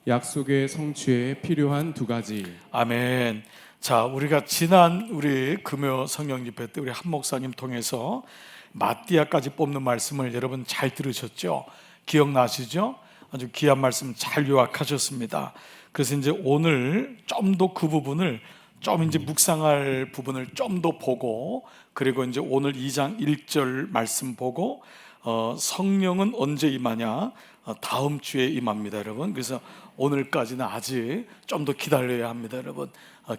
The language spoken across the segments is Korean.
약속의 성취에 필요한 두 가지. 아멘. 자, 우리가 지난 우리 금요 성령 집회 때 우리 한 목사님 통해서 마띠아까지 뽑는 말씀을 여러분 잘 들으셨죠? 기억나시죠? 아주 귀한 말씀 잘 요약하셨습니다. 그래서 이제 오늘 좀 더 그 부분을 좀 이제 묵상할 부분을 좀 더 보고, 그리고 이제 오늘 2장 1절 말씀 보고 성령은 언제 임하냐? 다음 주에 임합니다, 여러분. 그래서 오늘까지는 아직 좀 더 기다려야 합니다, 여러분.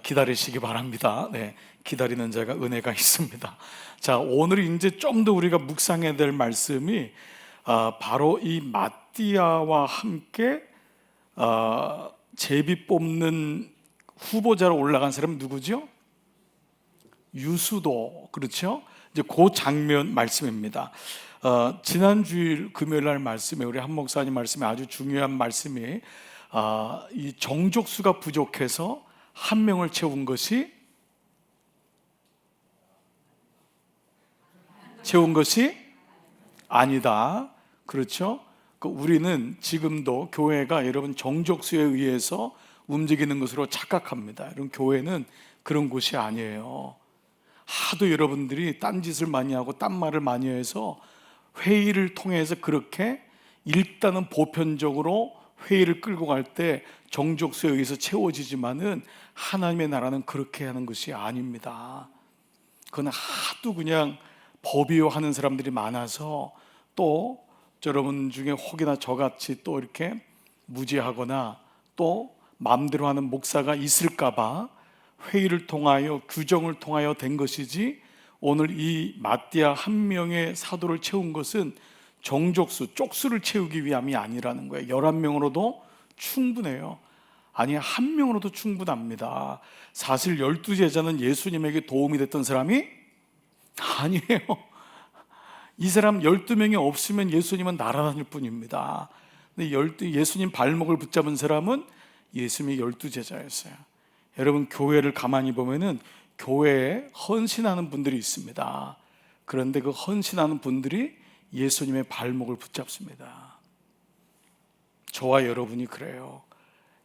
기다리시기 바랍니다. 네, 기다리는 자가 은혜가 있습니다. 자, 오늘 이제 좀 더 우리가 묵상해야 될 말씀이 바로 이 마띠아와 함께 제비 뽑는 후보자로 올라간 사람은 누구죠? 유수도. 그렇죠? 이제 그 장면 말씀입니다. 지난 주일 금요일 날 말씀에 우리 한 목사님 말씀에 아주 중요한 말씀이 이 정족수가 부족해서 한 명을 채운 것이 아니다. 그렇죠? 우리는 지금도 교회가 여러분 정족수에 의해서 움직이는 것으로 착각합니다. 여러분, 교회는 그런 곳이 아니에요. 하도 여러분들이 딴짓을 많이 하고 딴말을 많이 해서 회의를 통해서 그렇게 일단은 보편적으로 회의를 끌고 갈 때 정족수에 의해서 채워지지만은 하나님의 나라는 그렇게 하는 것이 아닙니다. 그건 하도 그냥 법이요하는 사람들이 많아서, 또 여러분 중에 혹이나 저같이 또 이렇게 무지하거나 또 마음대로 하는 목사가 있을까봐 회의를 통하여 규정을 통하여 된 것이지, 오늘 이 마띠아 한 명의 사도를 채운 것은 정족수, 쪽수를 채우기 위함이 아니라는 거예요. 11명으로도 충분해요. 아니, 한 명으로도 충분합니다. 사실 12제자는 예수님에게 도움이 됐던 사람이 아니에요. 이 사람 12명이 없으면 예수님은 날아다닐 뿐입니다. 근데 예수님 발목을 붙잡은 사람은 예수님의 12제자였어요. 여러분, 교회를 가만히 보면은 교회에 헌신하는 분들이 있습니다. 그런데 그 헌신하는 분들이 예수님의 발목을 붙잡습니다. 저와 여러분이 그래요.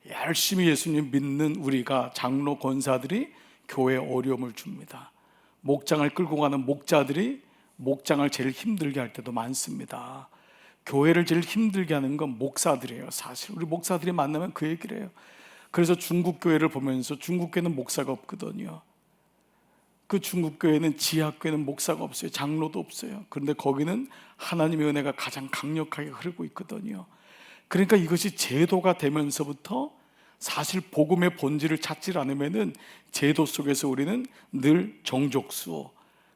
열심히 예수님 믿는 우리가, 장로 권사들이 교회에 어려움을 줍니다. 목장을 끌고 가는 목자들이 목장을 제일 힘들게 할 때도 많습니다. 교회를 제일 힘들게 하는 건 목사들이에요. 사실 우리 목사들이 만나면 그 얘기를 해요. 그래서 중국 교회를 보면서, 중국 교회는 목사가 없거든요. 그 중국 교회는, 지하교회는 목사가 없어요. 장로도 없어요. 그런데 거기는 하나님의 은혜가 가장 강력하게 흐르고 있거든요. 그러니까 이것이 제도가 되면서부터 사실 복음의 본질을 찾지 않으면은 제도 속에서 우리는 늘 정족수,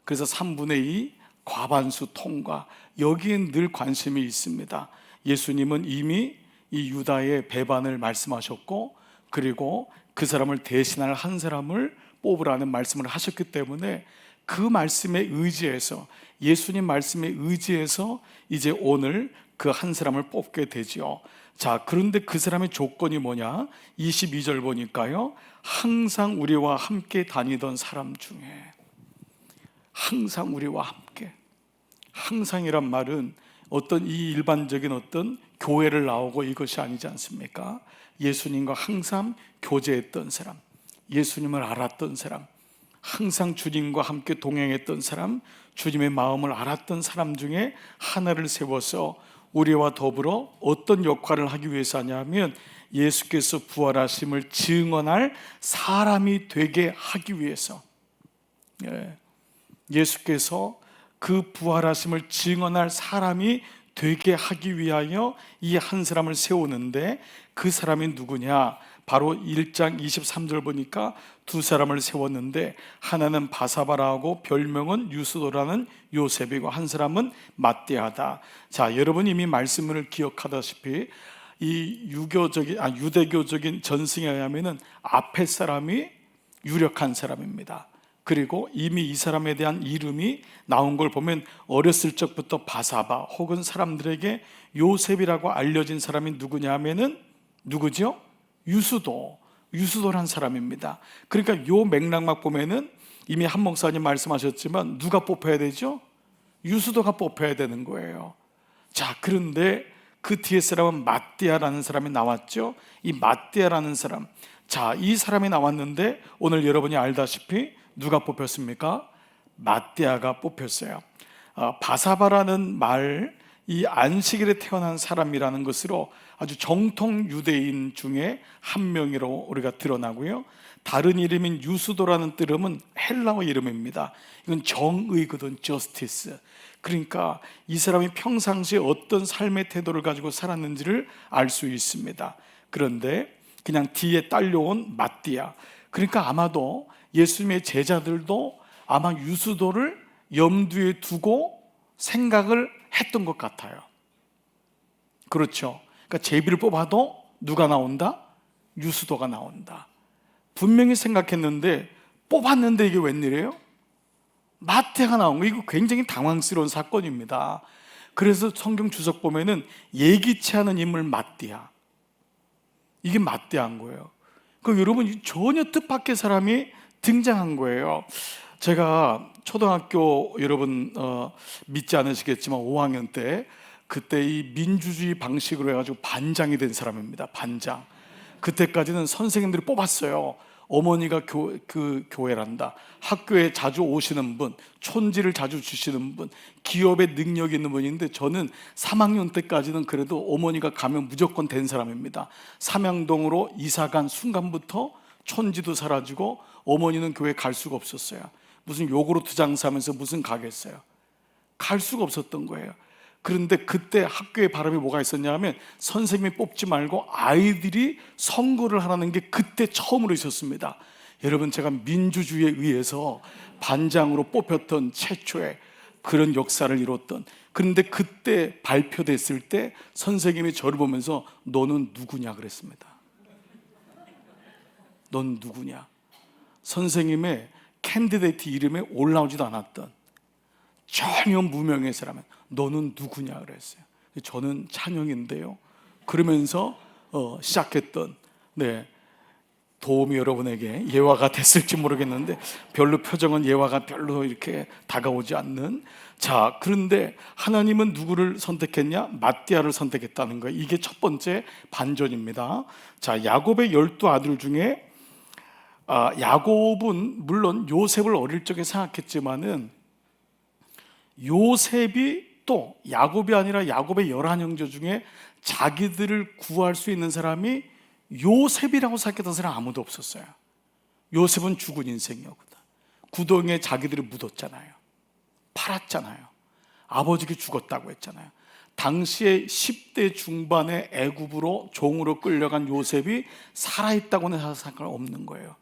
그래서 3분의 2 과반수 통과, 여기엔 늘 관심이 있습니다. 예수님은 이미 이 유다의 배반을 말씀하셨고, 그리고 그 사람을 대신할 한 사람을 뽑으라는 말씀을 하셨기 때문에 그 말씀에 의지해서, 예수님 말씀에 의지해서 이제 오늘 그 한 사람을 뽑게 되지요. 자, 그런데 그 사람의 조건이 뭐냐? 22절 보니까요, 항상 우리와 함께 다니던 사람 중에. 항상 우리와 함께. 항상이란 말은 어떤 이 일반적인 어떤 교회를 나오고 이것이 아니지 않습니까? 예수님과 항상 교제했던 사람, 예수님을 알았던 사람, 항상 주님과 함께 동행했던 사람, 주님의 마음을 알았던 사람 중에 하나를 세워서 우리와 더불어 어떤 역할을 하기 위해서 하냐면, 예수께서 부활하심을 증언할 사람이 되게 하기 위해서. 예수께서 그 부활하심을 증언할 사람이 되게 하기 위하여 이 한 사람을 세우는데, 그 사람이 누구냐? 바로 1장 23절 보니까 두 사람을 세웠는데, 하나는 바사바라하고 별명은 유스도라는 요셉이고, 한 사람은 마띠아다. 자, 여러분 이미 말씀을 기억하다시피 이 유대교적인 전승에 의하면은 앞에 사람이 유력한 사람입니다. 그리고 이미 이 사람에 대한 이름이 나온 걸 보면 어렸을 적부터 바사바 혹은 사람들에게 요셉이라고 알려진 사람이 누구냐 하면은 누구죠? 유수도란 사람입니다. 그러니까 요 맥락만 보면은 이미 한 목사님 말씀하셨지만 누가 뽑혀야 되죠? 유수도가 뽑혀야 되는 거예요. 자, 그런데 그 뒤에 사람은 마띠아라는 사람이 나왔죠. 이 마띠아라는 사람, 자, 이 사람이 나왔는데 오늘 여러분이 알다시피 누가 뽑혔습니까? 마띠아가 뽑혔어요. 바사바라는 말, 이 안식일에 태어난 사람이라는 것으로 아주 정통 유대인 중에 한 명으로 우리가 드러나고요. 다른 이름인 유수도라는 이름은 헬라어 이름입니다. 이건 정의거든, justice. 그러니까 이 사람이 평상시에 어떤 삶의 태도를 가지고 살았는지를 알 수 있습니다. 그런데 그냥 뒤에 딸려온 마띠아, 그러니까 아마도 예수님의 제자들도 아마 유수도를 염두에 두고 생각을 했던 것 같아요. 그렇죠. 그러니까 제비를 뽑아도 누가 나온다? 유수도가 나온다. 분명히 생각했는데 뽑았는데 이게 웬일이에요? 마띠아가 나온 거, 이거 굉장히 당황스러운 사건입니다. 그래서 성경 주석 보면은 예기치 않은 인물 마띠아, 이게 마띠아인 거예요. 그 여러분, 전혀 뜻밖의 사람이 등장한 거예요. 제가 초등학교, 여러분 믿지 않으시겠지만 5학년 때, 그때 이 민주주의 방식으로 해가지고 반장이 된 사람입니다. 반장. 그때까지는 선생님들이 뽑았어요. 어머니가 교회란다, 학교에 자주 오시는 분, 촌지를 자주 주시는 분, 기업에 능력 있는 분인데, 저는 3학년 때까지는 그래도 어머니가 가면 무조건 된 사람입니다. 삼양동으로 이사 간 순간부터 촌지도 사라지고 어머니는 교회 갈 수가 없었어요. 무슨 요구르트 장사하면서 무슨 가겠어요? 갈 수가 없었던 거예요. 그런데 그때 학교에 바람이 뭐가 있었냐면, 선생님이 뽑지 말고 아이들이 선거를 하라는 게 그때 처음으로 있었습니다. 여러분, 제가 민주주의에 의해서 반장으로 뽑혔던 최초의 그런 역사를 이뤘던, 그런데 그때 발표됐을 때 선생님이 저를 보면서 너는 누구냐 그랬습니다. 넌 누구냐? 선생님의 캔디데이트 이름에 올라오지도 않았던 전혀 무명의 사람은 너는 누구냐 그랬어요. 저는 찬영인데요. 그러면서 시작했던, 도움이 여러분에게 예화가 됐을지 모르겠는데 별로 표정은 예화가 별로 이렇게 다가오지 않는. 자, 그런데 하나님은 누구를 선택했냐? 마띠아를 선택했다는 거예요. 이게 첫 번째 반전입니다. 자, 야곱의 12아들 중에 야곱은 물론 요셉을 어릴 적에 생각했지만은, 요셉이 또 야곱이 아니라 야곱의 11형제 중에 자기들을 구할 수 있는 사람이 요셉이라고 생각했던 사람 아무도 없었어요. 요셉은 죽은 인생이었거든. 구덩이에 자기들이 묻었잖아요. 팔았잖아요. 아버지가 죽었다고 했잖아요. 당시에 10대 중반의 애굽으로 종으로 끌려간 요셉이 살아있다고는 생각 없는 거예요.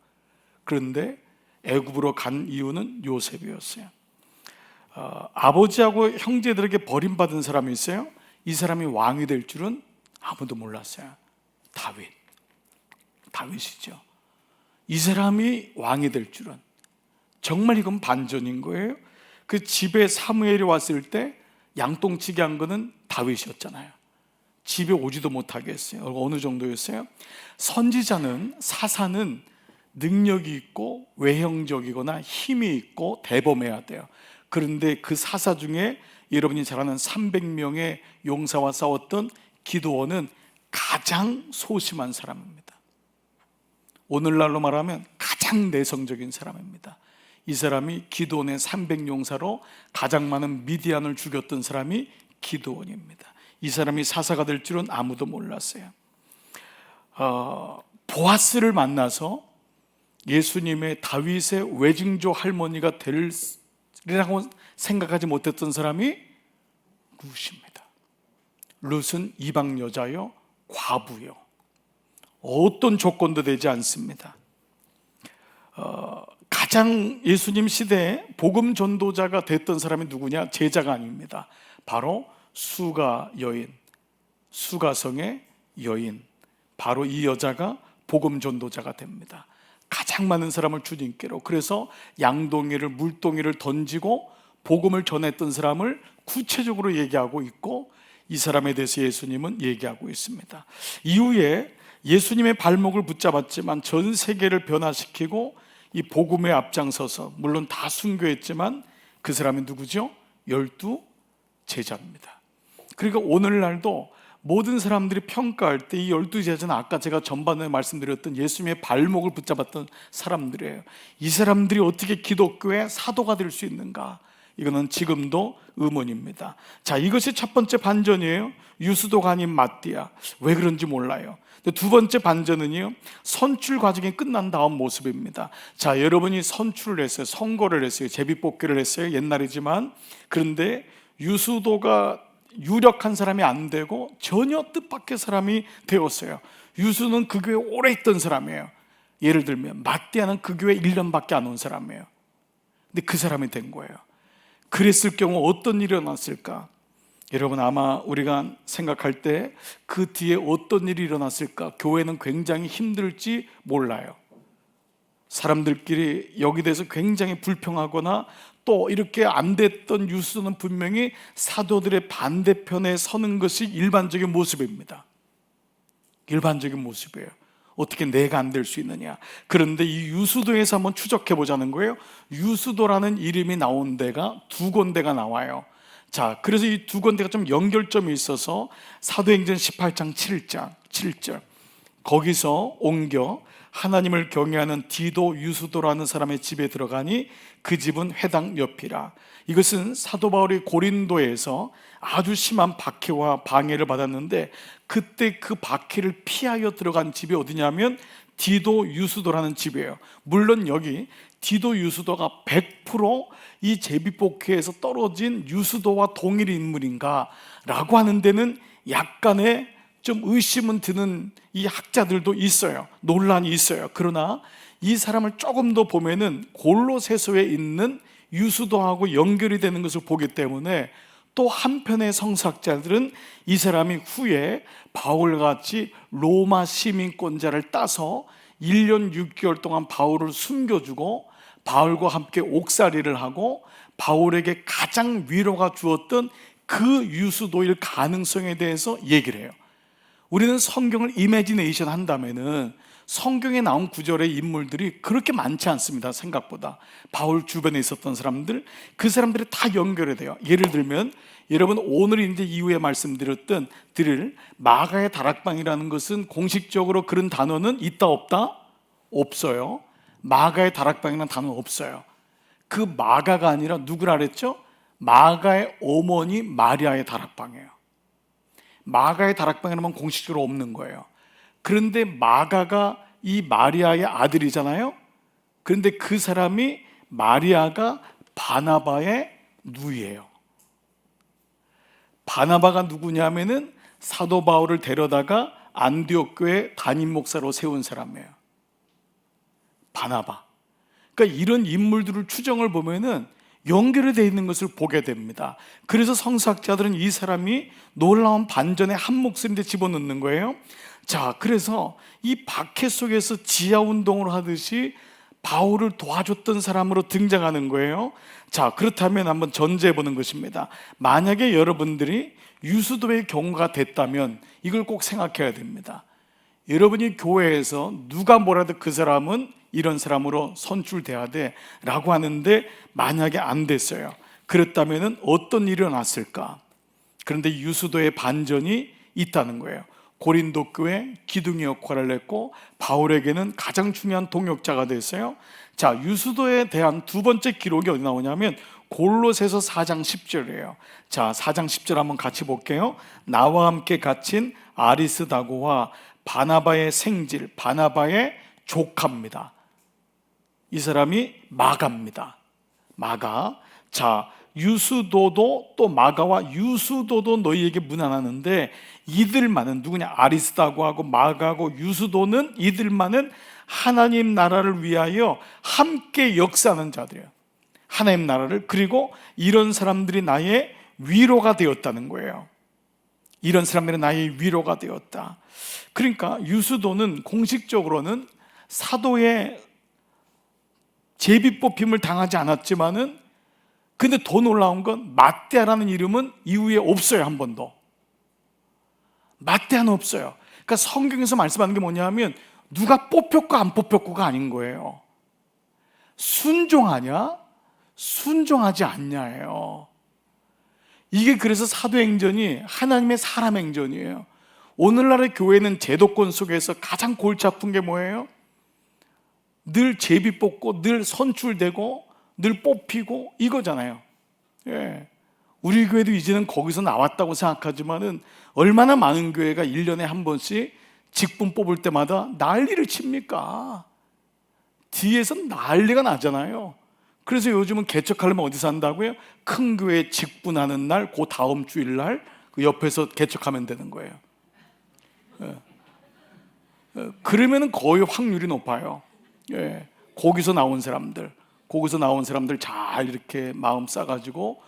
그런데 애굽으로 간 이유는 요셉이었어요. 아버지하고 형제들에게 버림받은 사람이 있어요. 이 사람이 왕이 될 줄은 아무도 몰랐어요. 다윗이죠. 이 사람이 왕이 될 줄은, 정말 이건 반전인 거예요. 그 집에 사무엘이 왔을 때 양똥치기 한 거는 다윗이었잖아요. 집에 오지도 못하게 했어요. 어느 정도였어요? 선지자는, 사사는 능력이 있고 외형적이거나 힘이 있고 대범해야 돼요. 그런데 그 사사 중에 여러분이 잘 아는 300명의 용사와 싸웠던 기드온은 가장 소심한 사람입니다. 오늘날로 말하면 가장 내성적인 사람입니다. 이 사람이 기드온의 300용사로 가장 많은 미디안을 죽였던 사람이 기드온입니다. 이 사람이 사사가 될 줄은 아무도 몰랐어요. 보아스를 만나서 예수님의 다윗의 외증조 할머니가 되리라고 생각하지 못했던 사람이 룻입니다. 룻은 이방 여자요, 과부요, 어떤 조건도 되지 않습니다. 가장 예수님 시대에 복음 전도자가 됐던 사람이 누구냐? 제자가 아닙니다. 바로 수가 여인, 수가성의 여인, 바로 이 여자가 복음 전도자가 됩니다. 가장 많은 사람을 주님께로, 그래서 양동이를, 물동이를 던지고 복음을 전했던 사람을 구체적으로 얘기하고 있고, 이 사람에 대해서 예수님은 얘기하고 있습니다. 이후에 예수님의 발목을 붙잡았지만 전 세계를 변화시키고 이 복음에 앞장서서, 물론 다 순교했지만 그 사람이 누구죠? 12 제자입니다. 그러니까 오늘날도 모든 사람들이 평가할 때 이 12제자는 아까 제가 전반에 말씀드렸던 예수님의 발목을 붙잡았던 사람들이에요. 이 사람들이 어떻게 기독교의 사도가 될 수 있는가? 이거는 지금도 의문입니다. 자, 이것이 첫 번째 반전이에요. 유수도가 아닌 마띠아. 왜 그런지 몰라요. 두 번째 반전은요, 선출 과정이 끝난 다음 모습입니다. 자, 여러분이 선출을 했어요. 선거를 했어요. 제비뽑기를 했어요. 옛날이지만. 그런데 유수도가 유력한 사람이 안 되고 전혀 뜻밖의 사람이 되었어요. 유수는 그 교회에 오래 있던 사람이에요. 예를 들면 마띠아는 그 교회에 1년밖에 안 온 사람이에요. 근데 그 사람이 된 거예요. 그랬을 경우 어떤 일이 일어났을까? 여러분, 아마 우리가 생각할 때 그 뒤에 어떤 일이 일어났을까? 교회는 굉장히 힘들지 몰라요. 사람들끼리 여기 대해서 굉장히 불평하거나 또 이렇게 안 됐던 유수는 분명히 사도들의 반대편에 서는 것이 일반적인 모습입니다. 일반적인 모습이에요. 어떻게 내가 안 될 수 있느냐. 그런데 이 유수도에서 한번 추적해 보자는 거예요. 유수도라는 이름이 나온 데가 두 군데가 나와요. 자, 그래서 이 두 군데가 좀 연결점이 있어서 사도행전 18장 7절 거기서 옮겨 하나님을 경외하는 디도 유수도라는 사람의 집에 들어가니 그 집은 회당 옆이라. 이것은 사도 바울이 고린도에서 아주 심한 박해와 방해를 받았는데 그때 그 박해를 피하여 들어간 집이 어디냐면 디도 유수도라는 집이에요. 물론 여기 디도 유수도가 100%이 제비뽑기에서 떨어진 유수도와 동일 인물인가 라고 하는 데는 약간의 좀 의심은 드는 이 학자들도 있어요. 논란이 있어요. 그러나 이 사람을 조금 더 보면은 골로새서에 있는 유수도하고 연결이 되는 것을 보기 때문에 또 한편의 성서학자들은 이 사람이 후에 바울같이 로마 시민권자를 따서 1년 6개월 동안 바울을 숨겨주고 바울과 함께 옥살이를 하고 바울에게 가장 위로가 주었던 그 유수도일 가능성에 대해서 얘기를 해요. 우리는 성경을 이매지네이션 한다면은 성경에 나온 구절의 인물들이 그렇게 많지 않습니다. 생각보다. 바울 주변에 있었던 사람들, 그 사람들이 다 연결이 돼요. 예를 들면 여러분 오늘 이제 이후에 말씀드렸던 드릴 마가의 다락방이라는 것은 공식적으로 그런 단어는 있다 없다? 없어요. 마가의 다락방이라는 단어는 없어요. 그 마가가 아니라 누구라 그랬죠? 마가의 어머니 마리아의 다락방이에요. 마가의 다락방이라면 공식적으로 없는 거예요. 그런데 마가가 이 마리아의 아들이잖아요. 그런데 그 사람이 마리아가 바나바의 누이예요. 바나바가 누구냐면은 사도 바울을 데려다가 안디옥 교회 담임 목사로 세운 사람이에요. 바나바. 그러니까 이런 인물들을 추정을 보면은 연결이 되어 있는 것을 보게 됩니다. 그래서 성서학자들은 이 사람이 놀라운 반전의 한 몫인데 집어넣는 거예요. 자, 그래서 이 박해 속에서 지하운동을 하듯이 바울을 도와줬던 사람으로 등장하는 거예요. 자, 그렇다면 한번 전제해 보는 것입니다. 만약에 여러분들이 유수도의 경우가 됐다면 이걸 꼭 생각해야 됩니다. 여러분이 교회에서 누가 뭐라도 그 사람은 이런 사람으로 선출돼야 돼 라고 하는데 만약에 안 됐어요. 그랬다면 어떤 일이 일어났을까? 그런데 유수도의 반전이 있다는 거예요. 고린도 교회 기둥의 역할을 했고 바울에게는 가장 중요한 동역자가 됐어요. 자, 유수도에 대한 두 번째 기록이 어디 나오냐면 골로새서 4장 10절이에요. 자, 4장 10절 한번 같이 볼게요. 나와 함께 갇힌 아리스다고와 바나바의 생질, 바나바의 조카입니다. 이 사람이 마가입니다. 마가. 자, 유수도도 또 마가와 유수도도 너희에게 문안하는데 이들만은 누구냐? 아리스다고하고 마가하고 유수도는 이들만은 하나님 나라를 위하여 함께 역사하는 자들이에요. 하나님 나라를. 그리고 이런 사람들이 나의 위로가 되었다는 거예요. 이런 사람들이 나의 위로가 되었다. 그러니까 유수도는 공식적으로는 사도의 제비뽑힘을 당하지 않았지만은 근데 더 놀라운 건 마띠아라는 이름은 이후에 없어요. 한 번도. 마띠아는 없어요. 그러니까 성경에서 말씀하는 게 뭐냐면 누가 뽑혔고 안 뽑혔고가 아닌 거예요. 순종하냐? 순종하지 않냐예요. 이게 그래서 사도행전이 하나님의 사람 행전이에요. 오늘날의 교회는 제도권 속에서 가장 골치 아픈 게 뭐예요? 늘 제비 뽑고 늘 선출되고 늘 뽑히고 이거잖아요. 예. 우리 교회도 이제는 거기서 나왔다고 생각하지만은 얼마나 많은 교회가 1년에 한 번씩 직분 뽑을 때마다 난리를 칩니까? 뒤에서 난리가 나잖아요. 그래서 요즘은 개척하려면 어디서 한다고요? 큰 교회 직분하는 날, 그 다음 주일날 그 옆에서 개척하면 되는 거예요. 그러면 거의 확률이 높아요. 예. 거기서 나온 사람들 잘 이렇게 마음 싸가지고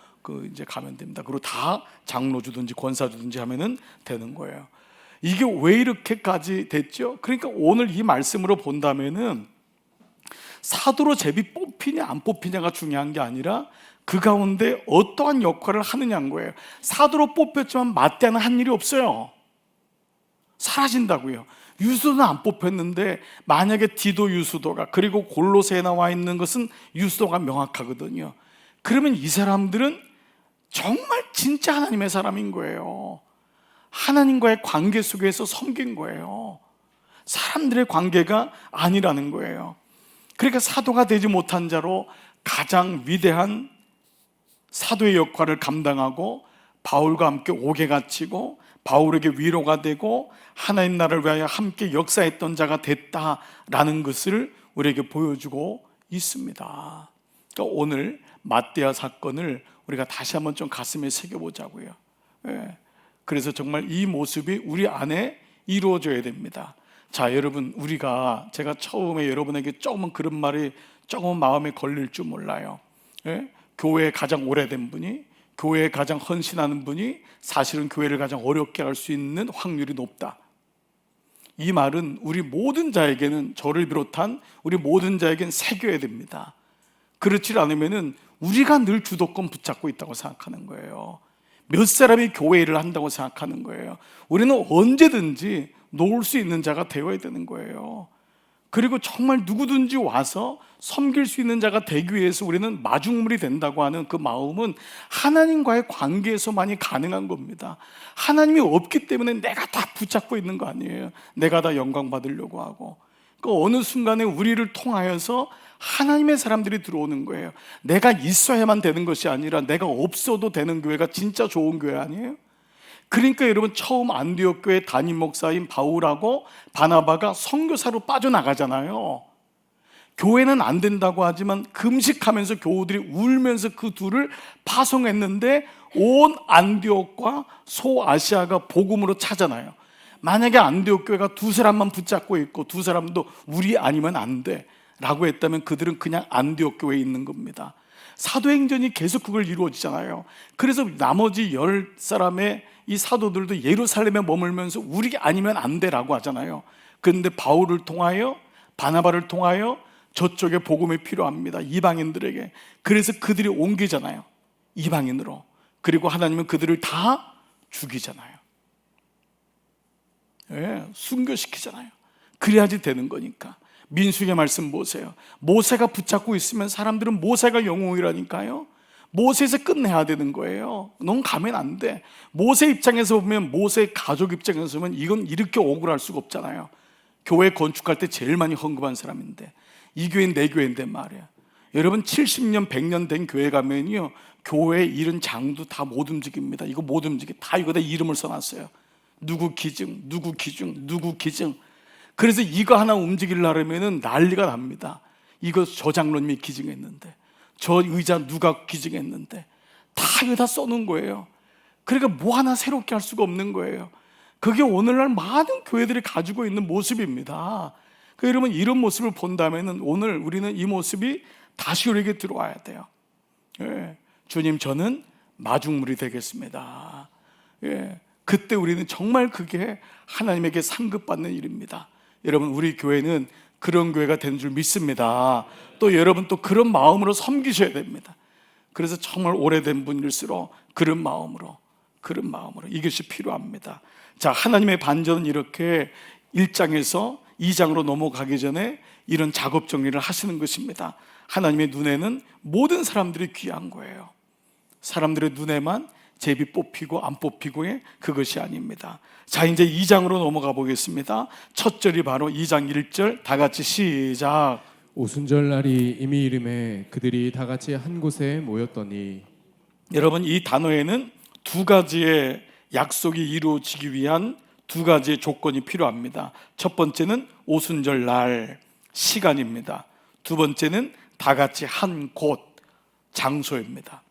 이제 가면 됩니다. 그리고 다 장로 주든지 권사 주든지 하면은 되는 거예요. 이게 왜 이렇게까지 됐죠? 그러니까 오늘 이 말씀으로 본다면은 사도로 제비 뽑히냐 안 뽑히냐가 중요한 게 아니라 그 가운데 어떠한 역할을 하느냐인 거예요. 사도로 뽑혔지만 맞대는 한 일이 없어요. 사라진다고요. 유수도는 안 뽑혔는데 만약에 디도 유수도가, 그리고 골로새에 나와 있는 것은 유수도가 명확하거든요. 그러면 이 사람들은 정말 진짜 하나님의 사람인 거예요. 하나님과의 관계 속에서 섬긴 거예요. 사람들의 관계가 아니라는 거예요. 그러니까 사도가 되지 못한 자로 가장 위대한 사도의 역할을 감당하고 바울과 함께 옥에 갇히고 바울에게 위로가 되고 하나님 나라를 위하여 함께 역사했던 자가 됐다라는 것을 우리에게 보여주고 있습니다. 그러니까 오늘 ματ대아 사건을 우리가 다시 한번 좀 가슴에 새겨보자고요. 예. 그래서 정말 이 모습이 우리 안에 이루어져야 됩니다. 자, 여러분, 제가 처음에 여러분에게 조금은 그런 말이 조금 마음에 걸릴 줄 몰라요. 예? 교회에 가장 오래된 분이, 교회에 가장 헌신하는 분이 사실은 교회를 가장 어렵게 할 수 있는 확률이 높다. 이 말은 우리 모든 자에게는, 저를 비롯한 우리 모든 자에게는 새겨야 됩니다. 그렇지 않으면은 우리가 늘 주도권 붙잡고 있다고 생각하는 거예요. 몇 사람이 교회 일을 한다고 생각하는 거예요. 우리는 언제든지 놓을 수 있는 자가 되어야 되는 거예요. 그리고 정말 누구든지 와서 섬길 수 있는 자가 되기 위해서 우리는 마중물이 된다고 하는 그 마음은 하나님과의 관계에서만이 가능한 겁니다. 하나님이 없기 때문에 내가 다 붙잡고 있는 거 아니에요. 내가 다 영광 받으려고 하고. 그 어느 순간에 우리를 통하여서 하나님의 사람들이 들어오는 거예요. 내가 있어야만 되는 것이 아니라 내가 없어도 되는 교회가 진짜 좋은 교회 아니에요? 그러니까 여러분, 처음 안디옥 교회 담임 목사인 바울하고 바나바가 선교사로 빠져나가잖아요. 교회는 안 된다고 하지만 금식하면서 교우들이 울면서 그 둘을 파송했는데 온 안디옥과 소아시아가 복음으로 차잖아요. 만약에 안디옥 교회가 두 사람만 붙잡고 있고 두 사람도 우리 아니면 안 돼 라고 했다면 그들은 그냥 안디옥 교회에 있는 겁니다. 사도행전이 계속 그걸 이루어지잖아요. 그래서 나머지 10사람의 이 사도들도 예루살렘에 머물면서 우리 아니면 안 돼라고 하잖아요. 그런데 바울을 통하여, 바나바를 통하여 저쪽에 복음이 필요합니다. 이방인들에게. 그래서 그들이 옮기잖아요. 이방인으로. 그리고 하나님은 그들을 다 죽이잖아요. 예, 순교시키잖아요. 그래야지 되는 거니까. 민수기의 말씀 보세요. 모세가 붙잡고 있으면 사람들은 모세가 영웅이라니까요. 모세에서 끝내야 되는 거예요. 넌 가면 안 돼. 모세 입장에서 보면, 모세 가족 입장에서 보면 이건 이렇게 억울할 수가 없잖아요. 교회 건축할 때 제일 많이 헌금한 사람인데, 이 교회는 내 교회인데 말이야. 여러분, 70년 100년 된 교회 가면요, 교회 이런 장도 다 못 움직입니다. 이거 못 움직여. 다 이거다 이름을 써놨어요. 누구 기증, 누구 기증, 누구 기증. 그래서 이거 하나 움직이려면은 난리가 납니다. 이거 저 장로님이 기증했는데, 저 의자 누가 기증했는데, 다 이거 다 써놓은 거예요. 그러니까 뭐 하나 새롭게 할 수가 없는 거예요. 그게 오늘날 많은 교회들이 가지고 있는 모습입니다. 그러니까 여러분, 이런 모습을 본다면은 오늘 우리는 이 모습이 다시 우리에게 들어와야 돼요. 예. 주님, 저는 마중물이 되겠습니다. 예. 그때 우리는 정말 그게 하나님에게 상급받는 일입니다. 여러분, 우리 교회는 그런 교회가 되는 줄 믿습니다. 또 여러분 또 그런 마음으로 섬기셔야 됩니다. 그래서 정말 오래된 분일수록 그런 마음으로 이것이 필요합니다. 자, 하나님의 반전은 이렇게 1장에서 2장으로 넘어가기 전에 이런 작업 정리를 하시는 것입니다. 하나님의 눈에는 모든 사람들이 귀한 거예요. 사람들의 눈에만 제비 뽑히고 안 뽑히고의 그것이 아닙니다. 자, 이제 2장으로 넘어가 보겠습니다. 첫 절이 바로 2장 1절, 다 같이 시작. 오순절 날이 이미 이름에 그들이 다 같이 한 곳에 모였더니. 여러분, 이 단어에는 두 가지의 약속이 이루어지기 위한 두 가지의 조건이 필요합니다. 첫 번째는 오순절 날 시간입니다. 두 번째는 다 같이 한 곳 장소입니다.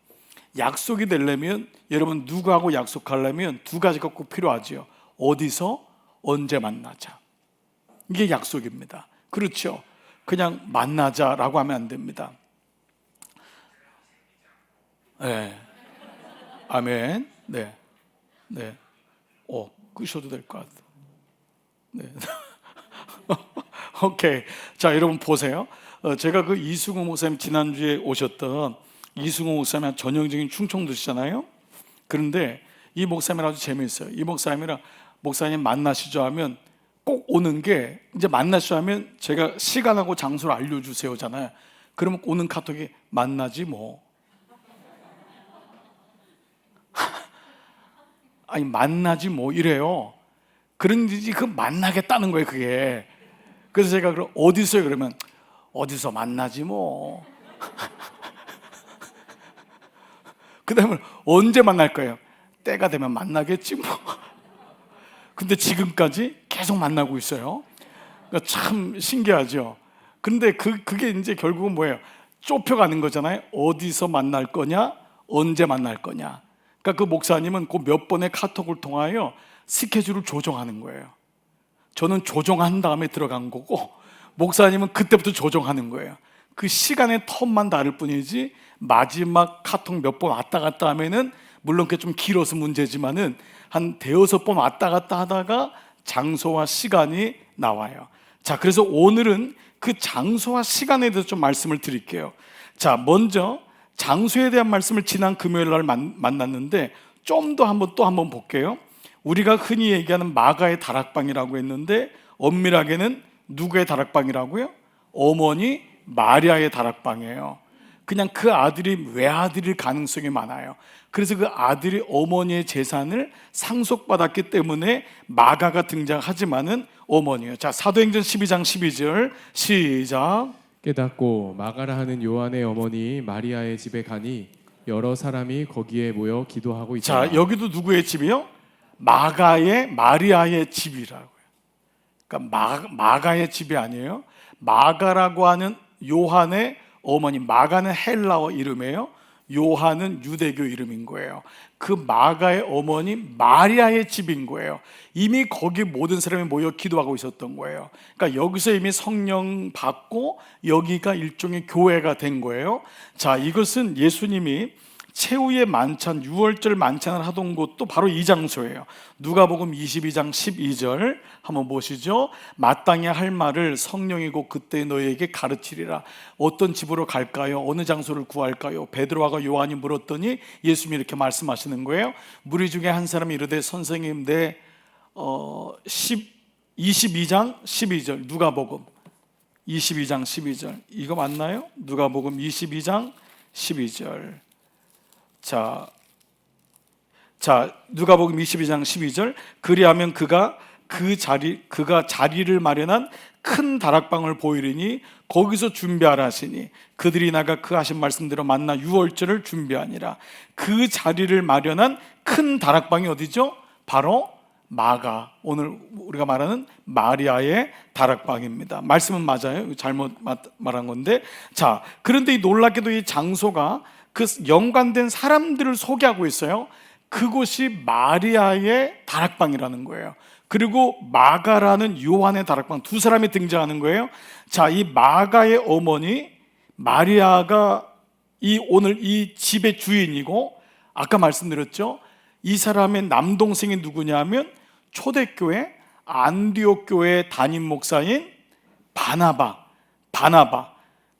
약속이 되려면 여러분, 누구하고 약속하려면 두 가지가 꼭 필요하죠. 어디서 언제 만나자, 이게 약속입니다. 그렇죠? 그냥 만나자라고 하면 안 됩니다. 네. 아멘. 네. 네. 끄셔도 될 것 같아요. 네. 오케이. 자, 여러분 보세요. 제가 그 이승호 목사님 지난주에 오셨던 이승호 목사님 전형적인 충청도시잖아요. 그런데 이 목사님 아주 재미있어요. 이 목사님이랑 목사님 만나시죠 하면 꼭 오는 게, 이제 만나시죠 하면 제가 시간하고 장소를 알려주세요잖아요. 그러면 오는 카톡이 만나지 뭐. 아니, 만나지 뭐 이래요. 그런지 그 만나겠다는 거예요, 그게. 그래서 제가 그럼 어디서요? 그러면 어디서 만나지 뭐. 그 다음에 언제 만날 거예요? 때가 되면 만나겠지 뭐. 근데 지금까지 계속 만나고 있어요. 그러니까 참 신기하죠. 근데 그게 이제 결국은 뭐예요? 좁혀가는 거잖아요. 어디서 만날 거냐, 언제 만날 거냐. 그러니까 그 목사님은 그 몇 번의 카톡을 통하여 스케줄을 조정하는 거예요. 저는 조정한 다음에 들어간 거고, 목사님은 그때부터 조정하는 거예요. 그 시간의 텀만 다를 뿐이지 마지막 카톡 몇 번 왔다 갔다 하면은, 물론 그게 좀 길어서 문제지만은 한 대여섯 번 왔다 갔다 하다가 장소와 시간이 나와요. 자, 그래서 오늘은 그 장소와 시간에 대해서 좀 말씀을 드릴게요. 자, 먼저 장소에 대한 말씀을 지난 금요일 날 만났는데 좀 더 한번 볼게요. 우리가 흔히 얘기하는 마가의 다락방이라고 했는데 엄밀하게는 누구의 다락방이라고요? 어머니 마리아의 다락방이에요. 그냥 그 아들이 외아들일 가능성이 많아요. 그래서 그 아들이 어머니의 재산을 상속받았기 때문에 마가가 등장하지만은 어머니예요. 자, 사도행전 12장 12절 시작. 깨닫고 마가라 하는 요한의 어머니 마리아의 집에 가니 여러 사람이 거기에 모여 기도하고 있다. 자, 여기도 누구의 집이요? 마리아의 집이라고요. 그러니까 마가의 집이 아니에요. 마가라고 하는 요한의 어머니, 마가는 헬라어 이름이에요. 요한은 유대교 이름인 거예요. 그 마가의 어머니 마리아의 집인 거예요. 이미 거기 모든 사람이 모여 기도하고 있었던 거예요. 그러니까 여기서 이미 성령 받고 여기가 일종의 교회가 된 거예요. 자, 이것은 예수님이 최후의 만찬, 유월절 만찬을 하던 곳도 바로 이 장소예요. 누가복음 22장 12절 한번 보시죠. 마땅히 할 말을 성령이고 그때 너희에게 가르치리라. 어떤 집으로 갈까요? 어느 장소를 구할까요? 베드로와 요한이 물었더니 예수님이 이렇게 말씀하시는 거예요. 무리 중에 한 사람이 이르되 선생님, 내 22장 12절 누가복음 22장 12절 이거 맞나요? 누가복음 22장 12절. 자, 누가복음 22장 12절. 그리하면 그가 자리를 마련한 큰 다락방을 보이리니 거기서 준비하라 하시니 그들이 나가 그 하신 말씀대로 만나 유월절을 준비하니라. 그 자리를 마련한 큰 다락방이 어디죠? 바로 마가, 오늘 우리가 말하는 마리아의 다락방입니다. 말씀은 맞아요. 잘못 말한 건데. 자, 그런데 놀랍게도 이 장소가 그 연관된 사람들을 소개하고 있어요. 그곳이 마리아의 다락방이라는 거예요. 그리고 마가라는 요한의 다락방, 두 사람이 등장하는 거예요. 자, 이 마가의 어머니 마리아가 오늘 이 집의 주인이고, 아까 말씀드렸죠. 이 사람의 남동생이 누구냐면 초대교회 안디옥 교회 담임 목사인 바나바.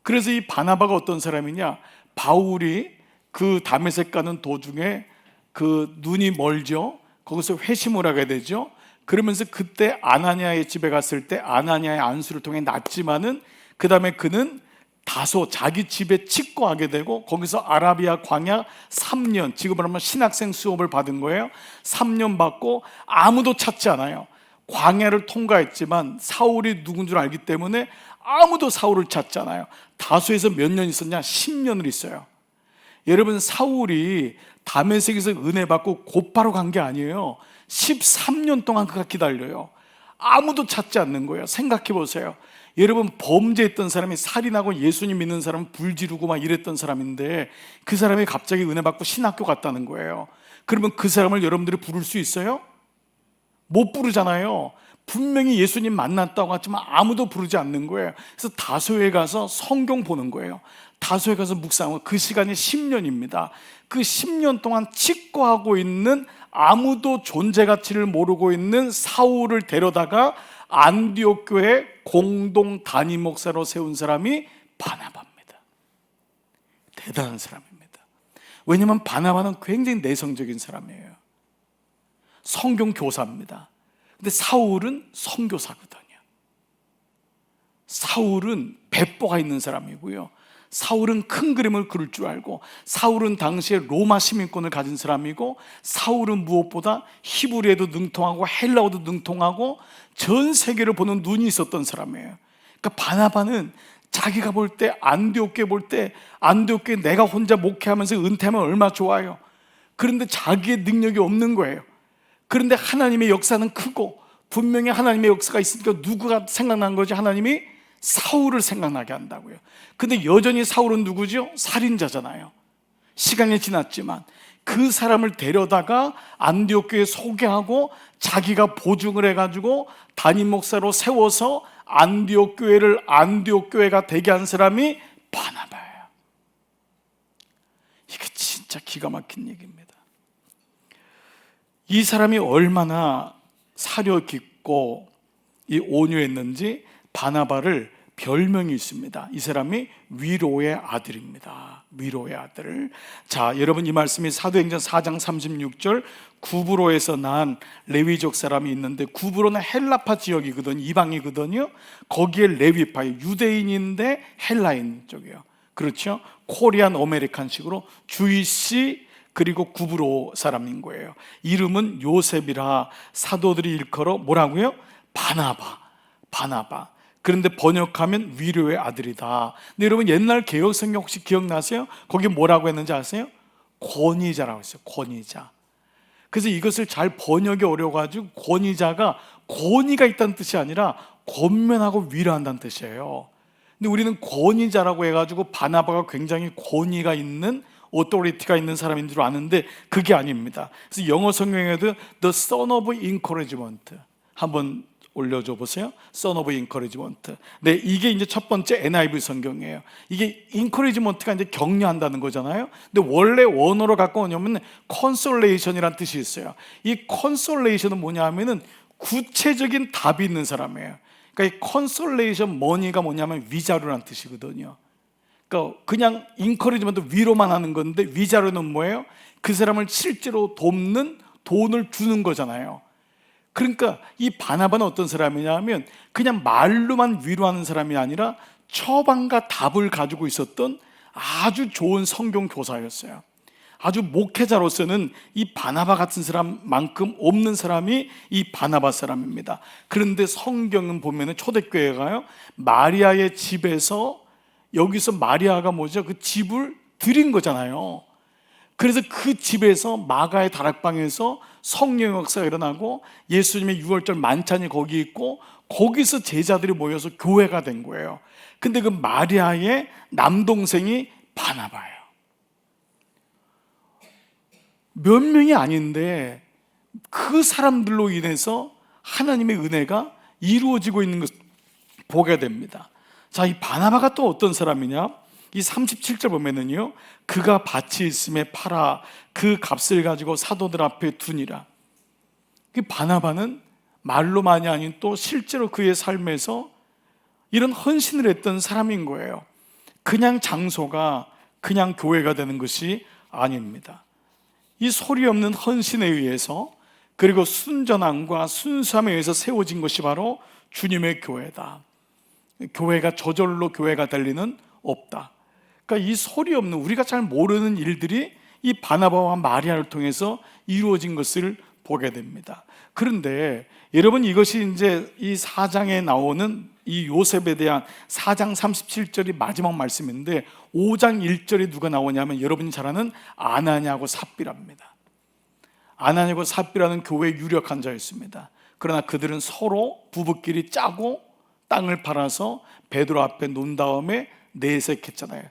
그래서 이 바나바가 어떤 사람이냐? 바울이 그 다메섹 가는 도중에 그 눈이 멀죠. 거기서 회심을 하게 되죠. 그러면서 그때 아나니아의 집에 갔을 때 아나니아의 안수를 통해 낫지만은 그 다음에 그는 다소 자기 집에 직거하게 되고 거기서 아라비아 광야 3년, 지금으로 하면 신학생 수업을 받은 거예요. 3년 받고 아무도 찾지 않아요. 광야를 통과했지만 사울이 누군 줄 알기 때문에 아무도 사울을 찾잖아요. 다소에서 몇 년 있었냐? 10년을 있어요. 여러분, 사울이 다메섹에서 은혜 받고 곧바로 간 게 아니에요. 13년 동안 그가 기다려요. 아무도 찾지 않는 거예요. 생각해 보세요. 여러분, 범죄했던 사람이, 살인하고 예수님 믿는 사람은 불 지르고 막 이랬던 사람인데 그 사람이 갑자기 은혜 받고 신학교 갔다는 거예요. 그러면 그 사람을 여러분들이 부를 수 있어요? 못 부르잖아요. 분명히 예수님 만났다고 하지만 아무도 부르지 않는 거예요. 그래서 다소에 가서 성경 보는 거예요. 다소에 가서 묵상하고, 그 시간이 10년입니다. 그 10년 동안 직거하고 있는, 아무도 존재 가치를 모르고 있는 사울을 데려다가 안디옥 교회 공동 담임 목사로 세운 사람이 바나바입니다. 대단한 사람입니다. 왜냐하면 바나바는 굉장히 내성적인 사람이에요. 성경 교사입니다. 근데 사울은 선교사거든요. 사울은 배포가 있는 사람이고요. 사울은 큰 그림을 그릴 줄 알고, 사울은 당시에 로마 시민권을 가진 사람이고, 사울은 무엇보다 히브리어도 능통하고 헬라어도 능통하고 전 세계를 보는 눈이 있었던 사람이에요. 그러니까 바나바는 자기가 볼 때, 안디옥 교회 볼 때, 안디옥 교회 내가 혼자 목회하면서 은퇴하면 얼마나 좋아요. 그런데 자기의 능력이 없는 거예요. 그런데 하나님의 역사는 크고, 분명히 하나님의 역사가 있으니까 누구가 생각난 거지? 하나님이 사울을 생각나게 한다고요. 근데 여전히 사울은 누구죠? 살인자잖아요. 시간이 지났지만 그 사람을 데려다가 안디옥 교회에 소개하고 자기가 보증을 해가지고 담임 목사로 세워서 안디옥 교회를 안디옥 교회가 되게 한 사람이 바나바예요. 이게 진짜 기가 막힌 얘기입니다. 이 사람이 얼마나 사려 깊고 이 온유했는지 바나바를 별명이 있습니다. 이 사람이 위로의 아들입니다. 위로의 아들. 자, 여러분, 이 말씀이 사도행전 4장 36절, 구브로에서 난 레위족 사람이 있는데, 구브로는 헬라파 지역이거든요. 이방이거든요. 거기에 레위파, 유대인인데 헬라인 쪽이에요. 그렇죠? 코리안 아메리칸식으로 주이시, 그리고 구브로 사람인 거예요. 이름은 요셉이라 사도들이 일컬어 뭐라고요? 바나바. 그런데 번역하면 위로의 아들이다. 근데 여러분, 옛날 개역 성경 혹시 기억나세요? 거기 뭐라고 했는지 아세요? 권위자라고 했어요. 권위자. 그래서 이것을 잘 번역이 어려워가지고 권위자가 권위가 있다는 뜻이 아니라 권면하고 위로한다는 뜻이에요. 근데 우리는 권위자라고 해가지고 바나바가 굉장히 권위가 있는, 오토리티가 있는 사람인 줄 아는데 그게 아닙니다. 그래서 영어 성경에도 The Son of Encouragement 한번 올려줘 보세요. Son of Encouragement. 네, 이게 이제 첫 번째 NIV 성경이에요. 이게 encouragement가 이제 격려한다는 거잖아요. 근데 원래 원어로 갖고 오냐면 consolation이라는 뜻이 있어요. 이 consolation은 뭐냐 하면은 구체적인 답이 있는 사람이에요. 그러니까 이 consolation money가 뭐냐면 위자료라는 뜻이거든요. 그러니까 그냥 인커리지먼트 위로만 하는 건데, 위자료는 뭐예요? 그 사람을 실제로 돕는 돈을 주는 거잖아요. 그러니까 이 바나바는 어떤 사람이냐면 그냥 말로만 위로하는 사람이 아니라 처방과 답을 가지고 있었던 아주 좋은 성경 교사였어요. 아주 목회자로서는 이 바나바 같은 사람만큼 없는 사람이 이 바나바 사람입니다. 그런데 성경은 보면은 초대교회가요, 마리아의 집에서, 여기서 마리아가 뭐죠? 그 집을 드린 거잖아요. 그래서 그 집에서 마가의 다락방에서 성령 역사가 일어나고 예수님의 유월절 만찬이 거기 있고 거기서 제자들이 모여서 교회가 된 거예요. 근데 그 마리아의 남동생이 바나바예요. 몇 명이 아닌데 그 사람들로 인해서 하나님의 은혜가 이루어지고 있는 것을 보게 됩니다. 자, 이 바나바가 또 어떤 사람이냐? 이 37절 보면은요, 그가 밭이 있음에 팔아 그 값을 가지고 사도들 앞에 두니라. 이 바나바는 말로만이 아닌 또 실제로 그의 삶에서 이런 헌신을 했던 사람인 거예요. 그냥 장소가 그냥 교회가 되는 것이 아닙니다. 이 소리 없는 헌신에 의해서, 그리고 순전함과 순수함에 의해서 세워진 것이 바로 주님의 교회다. 교회가 저절로 교회가 달리는 없다. 그러니까 이 소리 없는, 우리가 잘 모르는 일들이 이 바나바와 마리아를 통해서 이루어진 것을 보게 됩니다. 그런데 여러분, 이것이 이제 이 4장에 나오는 이 요셉에 대한 4장 37절이 마지막 말씀인데 5장 1절에 누가 나오냐면 여러분이 잘 아는 아나니아하고 삽비라입니다. 아나니아하고 삽비라는 교회의 유력한 자였습니다. 그러나 그들은 서로 부부끼리 짜고 땅을 팔아서 베드로 앞에 놓은 다음에 내색했잖아요.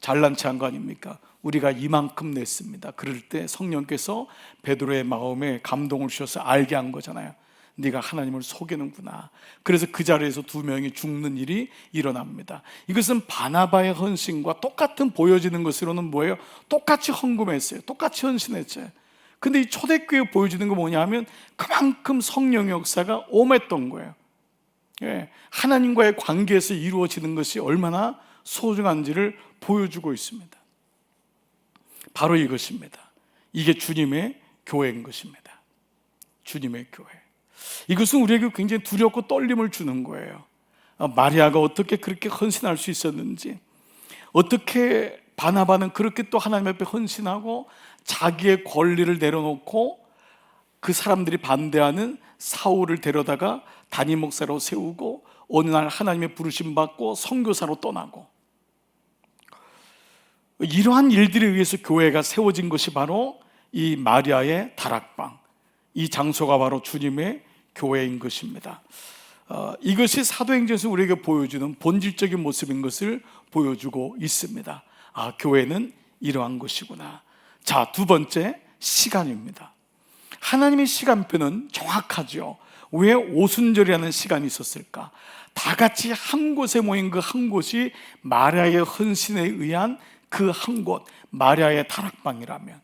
잘난 체한 거 아닙니까? 우리가 이만큼 냈습니다. 그럴 때 성령께서 베드로의 마음에 감동을 주셔서 알게 한 거잖아요. 네가 하나님을 속이는구나. 그래서 그 자리에서 두 명이 죽는 일이 일어납니다. 이것은 바나바의 헌신과 똑같은 보여지는 것으로는 뭐예요? 똑같이 헌금했어요. 똑같이 헌신했어요. 근데 이 초대교회 보여주는 거 뭐냐면 그만큼 성령의 역사가 엄했던 거예요. 예, 하나님과의 관계에서 이루어지는 것이 얼마나 소중한지를 보여주고 있습니다. 바로 이것입니다. 이게 주님의 교회인 것입니다. 주님의 교회. 이것은 우리에게 굉장히 두렵고 떨림을 주는 거예요. 마리아가 어떻게 그렇게 헌신할 수 있었는지, 어떻게 바나바는 그렇게 또 하나님 앞에 헌신하고 자기의 권리를 내려놓고 그 사람들이 반대하는 사울을 데려다가 담임 목사로 세우고 어느 날 하나님의 부르심 받고 선교사로 떠나고, 이러한 일들에 의해서 교회가 세워진 것이 바로 이 마리아의 다락방, 이 장소가 바로 주님의 교회인 것입니다. 이것이 사도행전에서 우리에게 보여주는 본질적인 모습인 것을 보여주고 있습니다. 아, 교회는 이러한 것이구나. 자, 두 번째, 시간입니다. 하나님의 시간표는 정확하죠. 왜 오순절이라는 시간이 있었을까? 다 같이 한 곳에 모인 그 한 곳이 마리아의 헌신에 의한 그 한 곳, 마리아의 다락방이라면,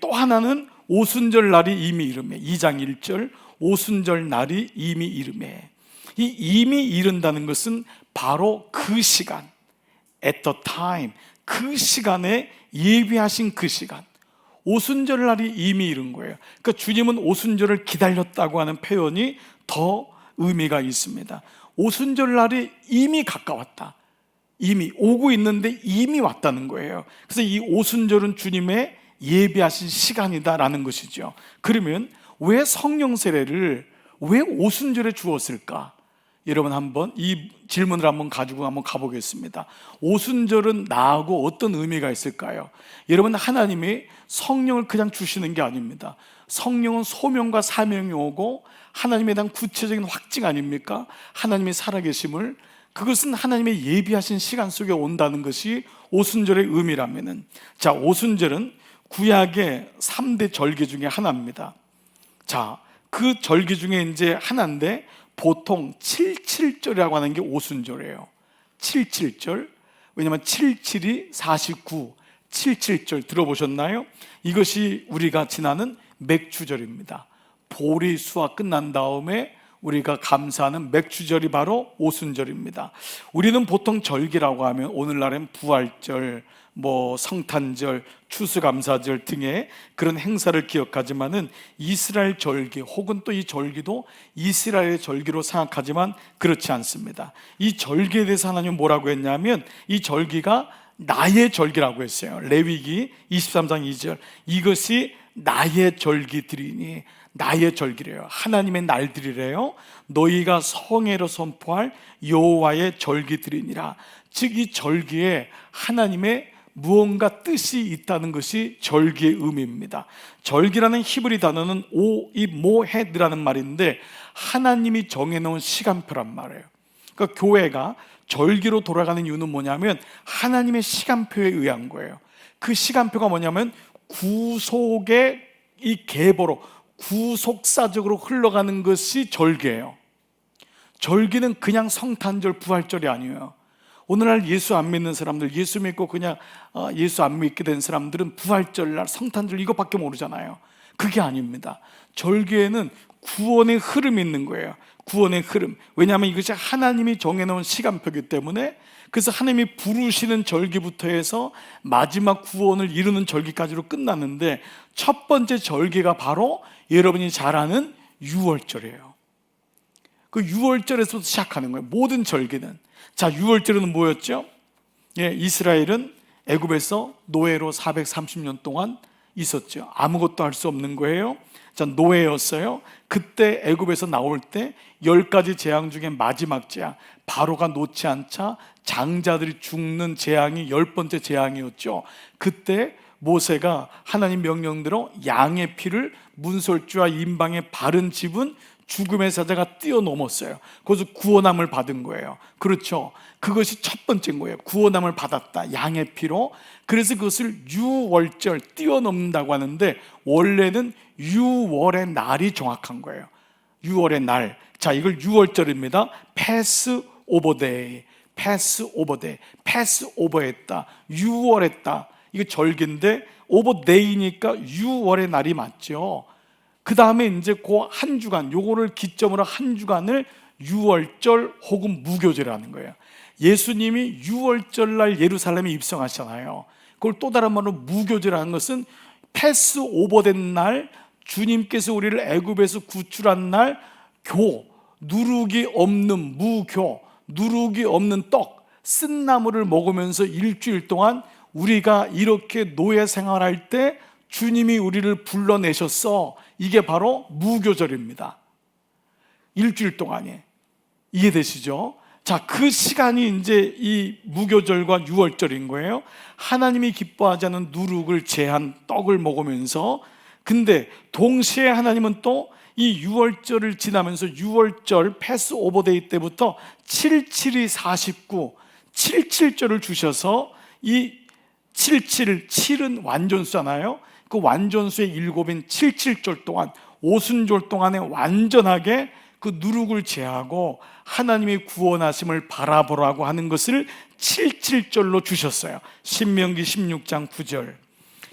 또 하나는 오순절 날이 이미 이르매, 2장 1절, 오순절 날이 이미 이르매. 이 이미 이른다는 것은 바로 그 시간, at the time, 그 시간에 예비하신 그 시간, 오순절 날이 이미 이른 거예요. 그러니까 주님은 오순절을 기다렸다고 하는 표현이 더 의미가 있습니다. 오순절 날이 이미 가까웠다. 이미 오고 있는데 이미 왔다는 거예요. 그래서 이 오순절은 주님의 예비하신 시간이다라는 것이죠. 그러면 왜 성령 세례를 왜 오순절에 주었을까? 여러분, 한번 이 질문을 한번 가지고 한번 가보겠습니다. 오순절은 나하고 어떤 의미가 있을까요? 여러분, 하나님이 성령을 그냥 주시는 게 아닙니다. 성령은 소명과 사명이 오고 하나님에 대한 구체적인 확증 아닙니까? 하나님이 살아계심을, 그것은 하나님의 예비하신 시간 속에 온다는 것이 오순절의 의미라면은, 자, 오순절은 구약의 3대 절기 중에 하나입니다. 자, 그 절기 중에 이제 하나인데 보통 77절이라고 하는 게 오순절이에요. 77절. 왜냐하면 77이 49, 77절 들어보셨나요? 이것이 우리가 지나는 맥주절입니다. 보리 수확 끝난 다음에 우리가 감사하는 맥주절이 바로 오순절입니다. 우리는 보통 절기라고 하면 오늘날엔 부활절, 성탄절, 추수감사절 등의 그런 행사를 기억하지만은 이스라엘 절기 혹은 또 이 절기도 이스라엘의 절기로 생각하지만 그렇지 않습니다. 이 절기에 대해서 하나님은 뭐라고 했냐면 이 절기가 나의 절기라고 했어요. 레위기 23장 2절, 이것이 나의 절기들이니, 나의 절기래요. 하나님의 날들이래요. 너희가 성회로 선포할 여호와의 절기들이니라. 즉 이 절기에 하나님의 무언가 뜻이 있다는 것이 절기의 의미입니다. 절기라는 히브리 단어는 모헤드라는 말인데 하나님이 정해놓은 시간표란 말이에요. 그러니까 교회가 절기로 돌아가는 이유는 뭐냐면 하나님의 시간표에 의한 거예요. 그 시간표가 뭐냐면 구속의 이 계보로 구속사적으로 흘러가는 것이 절기예요. 절기는 그냥 성탄절, 부활절이 아니에요. 오늘날 예수 안 믿는 사람들, 예수 믿고 그냥 예수 안 믿게 된 사람들은 부활절날, 성탄절 이것밖에 모르잖아요. 그게 아닙니다. 절기에는 구원의 흐름이 있는 거예요. 구원의 흐름. 왜냐하면 이것이 하나님이 정해놓은 시간표이기 때문에, 그래서 하나님이 부르시는 절기부터 해서 마지막 구원을 이루는 절기까지로 끝났는데, 첫 번째 절기가 바로 여러분이 잘 아는 유월절이에요. 그 유월절에서 시작하는 거예요. 모든 절기는. 자, 유월절은 뭐였죠? 이스라엘은 애굽에서 노예로 430년 동안 있었죠. 아무것도 할 수 없는 거예요. 자, 노예였어요. 그때 애굽에서 나올 때 10가지 재앙 중에 마지막 재앙, 바로가 놓지 않자 장자들이 죽는 재앙이 10번째 재앙이었죠. 그때 모세가 하나님 명령대로 양의 피를 문설주와 임방에 바른 집은 죽음의 사자가 뛰어넘었어요. 거기서 구원함을 받은 거예요. 그렇죠. 그것이 첫 번째인 거예요. 구원함을 받았다, 양의 피로. 그래서 그것을 유월절, 뛰어넘는다고 하는데 원래는 유월의 날이 정확한 거예요. 유월의 날. 자, 이걸 유월절입니다. 패스 오버데이, 패스 오버데이, 패스 오버했다, 유월했다. 이거 절기인데 오버데이니까 유월의 날이 맞죠. 그 다음에 이제 그 한 주간, 요거를 기점으로 한 주간을 유월절 혹은 무교절이라는 거예요. 예수님이 유월절 날 예루살렘에 입성하시잖아요. 그걸 또 다른 말로 무교절이라는 것은 패스 오버된 날, 주님께서 우리를 애굽에서 구출한 날, 누룩이 없는 무교, 누룩이 없는 떡, 쓴나물을 먹으면서 일주일 동안 우리가 이렇게 노예 생활할 때 주님이 우리를 불러내셨어. 이게 바로 무교절입니다. 일주일 동안이. 이해되시죠? 자, 그 시간이 이제 이 무교절과 유월절인 거예요. 하나님이 기뻐하지 않는 누룩을 제한 떡을 먹으면서, 근데 동시에 하나님은 또 이 유월절을 지나면서 유월절 패스 오버데이 때부터 77이 49, 77절을 주셔서 이 7은 완전수잖아요. 그 완전수의 일곱인 77절 동안, 오순절 동안에 완전하게 그 누룩을 제하고 하나님의 구원하심을 바라보라고 하는 것을 77절로 주셨어요. 신명기 16장 9절.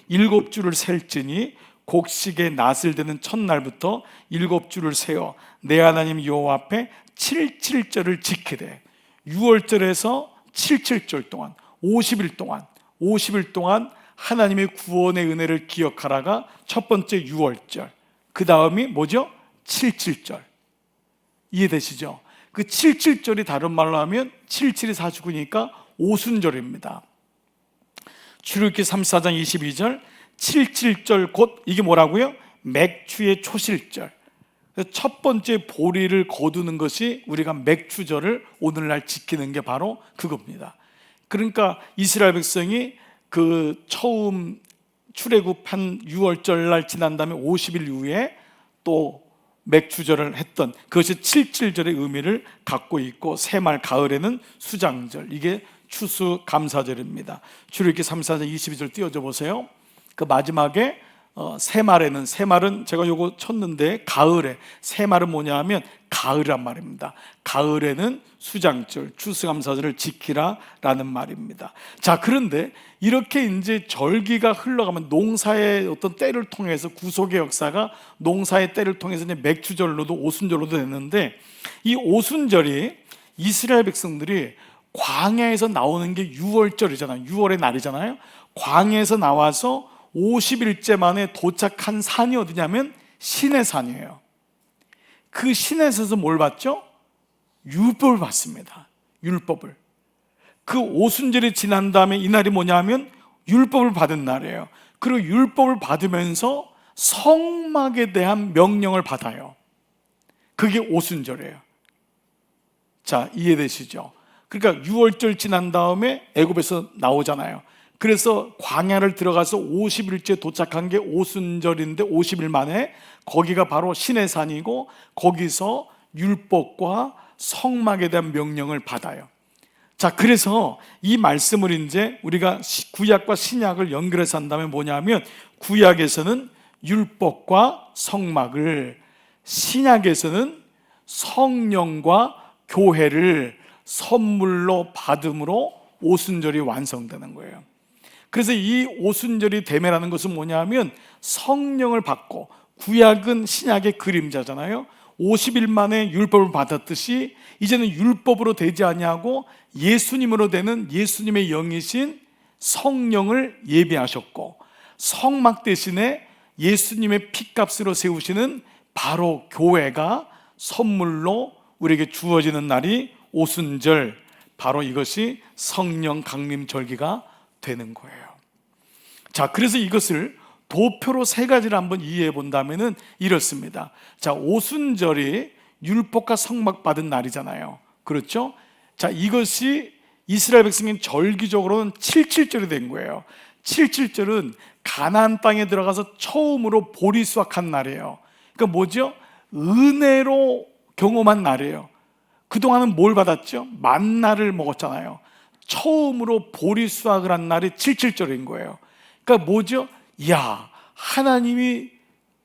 7주를 셀지니 곡식의 낫을 드는 첫날부터 7주를 세어 내 하나님 여호와 앞에 77절을 지키되, 6월절에서 77절 동안 50일 동안 하나님의 구원의 은혜를 기억하라가 첫 번째 6월절. 그 다음이 뭐죠? 77절. 이해되시죠? 그 77절이 다른 말로 하면 77이 49니까 오순절입니다. 출애굽기 34장 22절, 77절 곧 이게 뭐라고요? 맥추의 초실절. 첫 번째 보리를 거두는 것이 우리가 맥추절을 오늘날 지키는 게 바로 그겁니다. 그러니까 이스라엘 백성이 그 처음 출애굽한 6월절 날 지난 다음에 50일 이후에 또 맥추절을 했던 그것이 77절의 의미를 갖고 있고, 새말 가을에는 수장절, 이게 추수감사절입니다. 출애굽기 34장 22절 띄워줘 보세요. 그 마지막에 새말에는, 새말은 제가 요거 쳤는데 가을에, 새말은 뭐냐 하면 가을이란 말입니다. 가을에는 수장절, 추수감사절을 지키라 라는 말입니다. 자, 그런데 이렇게 이제 절기가 흘러가면 농사의 어떤 때를 통해서, 구속의 역사가 농사의 때를 통해서 이제 맥추절로도 오순절로도 됐는데, 이 오순절이 이스라엘 백성들이 광야에서 나오는 게 6월절이잖아요. 6월의 날이잖아요. 광야에서 나와서 50일째 만에 도착한 산이 어디냐면 시내산이에요. 그 시내에서 뭘 받죠? 율법을 받습니다. 율법을. 그 오순절이 지난 다음에 이날이 뭐냐 하면 율법을 받은 날이에요. 그리고 율법을 받으면서 성막에 대한 명령을 받아요. 그게 오순절이에요. 자, 이해되시죠? 그러니까 6월절 지난 다음에 애굽에서 나오잖아요. 그래서 광야를 들어가서 50일째 도착한 게 오순절인데 50일 만에 거기가 바로 시내산이고, 거기서 율법과 성막에 대한 명령을 받아요. 자, 그래서 이 말씀을 이제 우리가 구약과 신약을 연결해서 한다면 뭐냐면, 구약에서는 율법과 성막을, 신약에서는 성령과 교회를 선물로 받음으로 오순절이 완성되는 거예요. 그래서 이 오순절이 대매라는 것은 뭐냐면 성령을 받고, 구약은 신약의 그림자잖아요. 50일 만에 율법을 받았듯이 이제는 율법으로 되지 아니하고 예수님으로 되는 예수님의 영이신 성령을 예비하셨고, 성막 대신에 예수님의 피값으로 세우시는 바로 교회가 선물로 우리에게 주어지는 날이 오순절, 바로 이것이 성령 강림 절기가 되는 거예요. 자, 그래서 이것을 도표로 세 가지를 한번 이해해 본다면은 이렇습니다. 자, 오순절이 율법과 성막 받은 날이잖아요. 그렇죠? 자, 이것이 이스라엘 백성인 절기적으로는 77절이 된 거예요. 77절은 가나안 땅에 들어가서 처음으로 보리 수확한 날이에요. 그러니까 뭐죠? 은혜로 경험한 날이에요. 그동안은 뭘 받았죠? 만나를 먹었잖아요. 처음으로 보리 수확을 한 날이 77절인 거예요. 그러니까 뭐죠? 야, 하나님이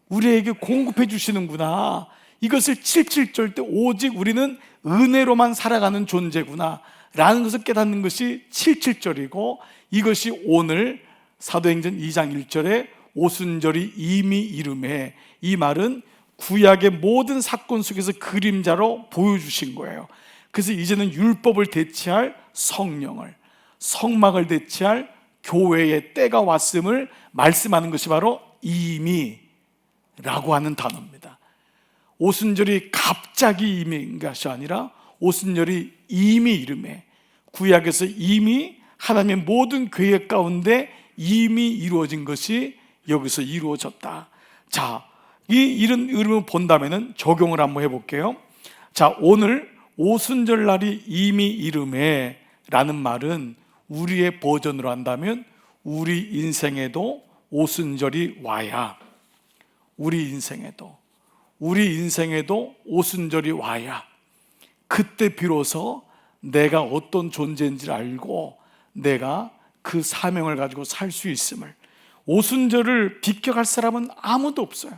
우리에게 공급해 주시는구나. 이것을 77절 때 오직 우리는 은혜로만 살아가는 존재구나 라는 것을 깨닫는 것이 77절이고, 이것이 오늘 사도행전 2장 1절에 오순절이 이미 이름해, 이 말은 구약의 모든 사건 속에서 그림자로 보여주신 거예요. 그래서 이제는 율법을 대체할 성령을, 성막을 대체할 교회의 때가 왔음을 말씀하는 것이 바로 이미라고 하는 단어입니다. 오순절이 갑자기 이미인 것이 아니라 오순절이 이미 이름해, 구약에서 이미 하나님의 모든 계획 가운데 이미 이루어진 것이 여기서 이루어졌다. 자, 이런 이름을 본다면 적용을 한번 해볼게요. 자, 오늘 오순절 날이 이미 이름해 라는 말은 우리의 버전으로 한다면 우리 인생에도 오순절이 와야, 우리 인생에도 오순절이 와야 그때 비로소 내가 어떤 존재인지를 알고 내가 그 사명을 가지고 살 수 있음을, 오순절을 비껴갈 사람은 아무도 없어요.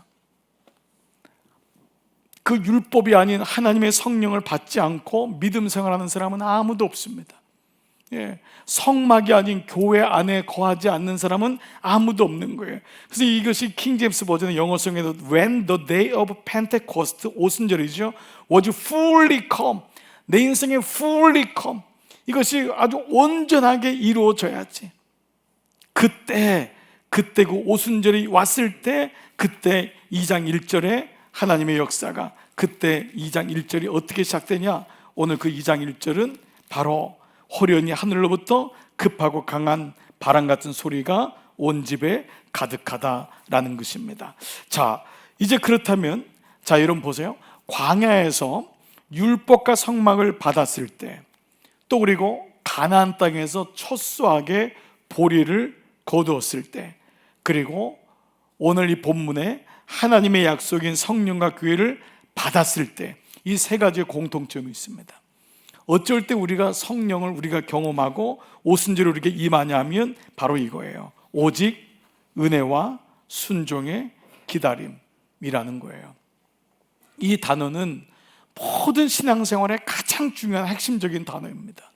그 율법이 아닌 하나님의 성령을 받지 않고 믿음 생활하는 사람은 아무도 없습니다. 예, 성막이 아닌 교회 안에 거하지 않는 사람은 아무도 없는 거예요. 그래서 이것이 킹제임스 버전의 영어성에도 When the day of Pentecost, 오순절이죠, was fully come, 내 인생에 fully come, 이것이 아주 온전하게 이루어져야지. 그때 그 오순절이 왔을 때, 그때 2장 1절에 하나님의 역사가, 그때 2장 1절이 어떻게 시작되냐? 오늘 그 2장 1절은 바로 호련히 하늘로부터 급하고 강한 바람 같은 소리가 온 집에 가득하다라는 것입니다. 자, 이제 그렇다면, 자, 여러분 보세요. 광야에서 율법과 성막을 받았을 때, 또 그리고 가나안 땅에서 초수하게 보리를 거두었을 때, 그리고 오늘 이 본문에 하나님의 약속인 성령과 교회를 받았을 때, 이 세 가지의 공통점이 있습니다. 어쩔 때 우리가 성령을 우리가 경험하고 오순절에 우리에게 임하냐면 바로 이거예요. 오직 은혜와 순종의 기다림이라는 거예요. 이 단어는 모든 신앙생활의 가장 중요한 핵심적인 단어입니다.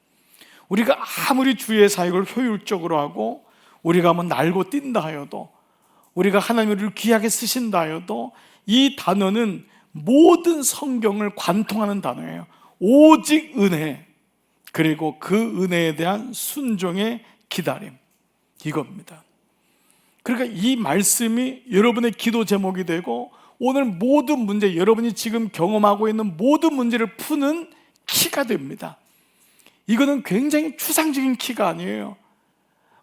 우리가 아무리 주의 사역을 효율적으로 하고 우리가 뭐 날고 뛴다 하여도, 우리가 하나님을 귀하게 쓰신다 하여도, 이 단어는 모든 성경을 관통하는 단어예요. 오직 은혜, 그리고 그 은혜에 대한 순종의 기다림, 이겁니다. 그러니까 이 말씀이 여러분의 기도 제목이 되고 오늘 모든 문제, 여러분이 지금 경험하고 있는 모든 문제를 푸는 키가 됩니다. 이거는 굉장히 추상적인 키가 아니에요.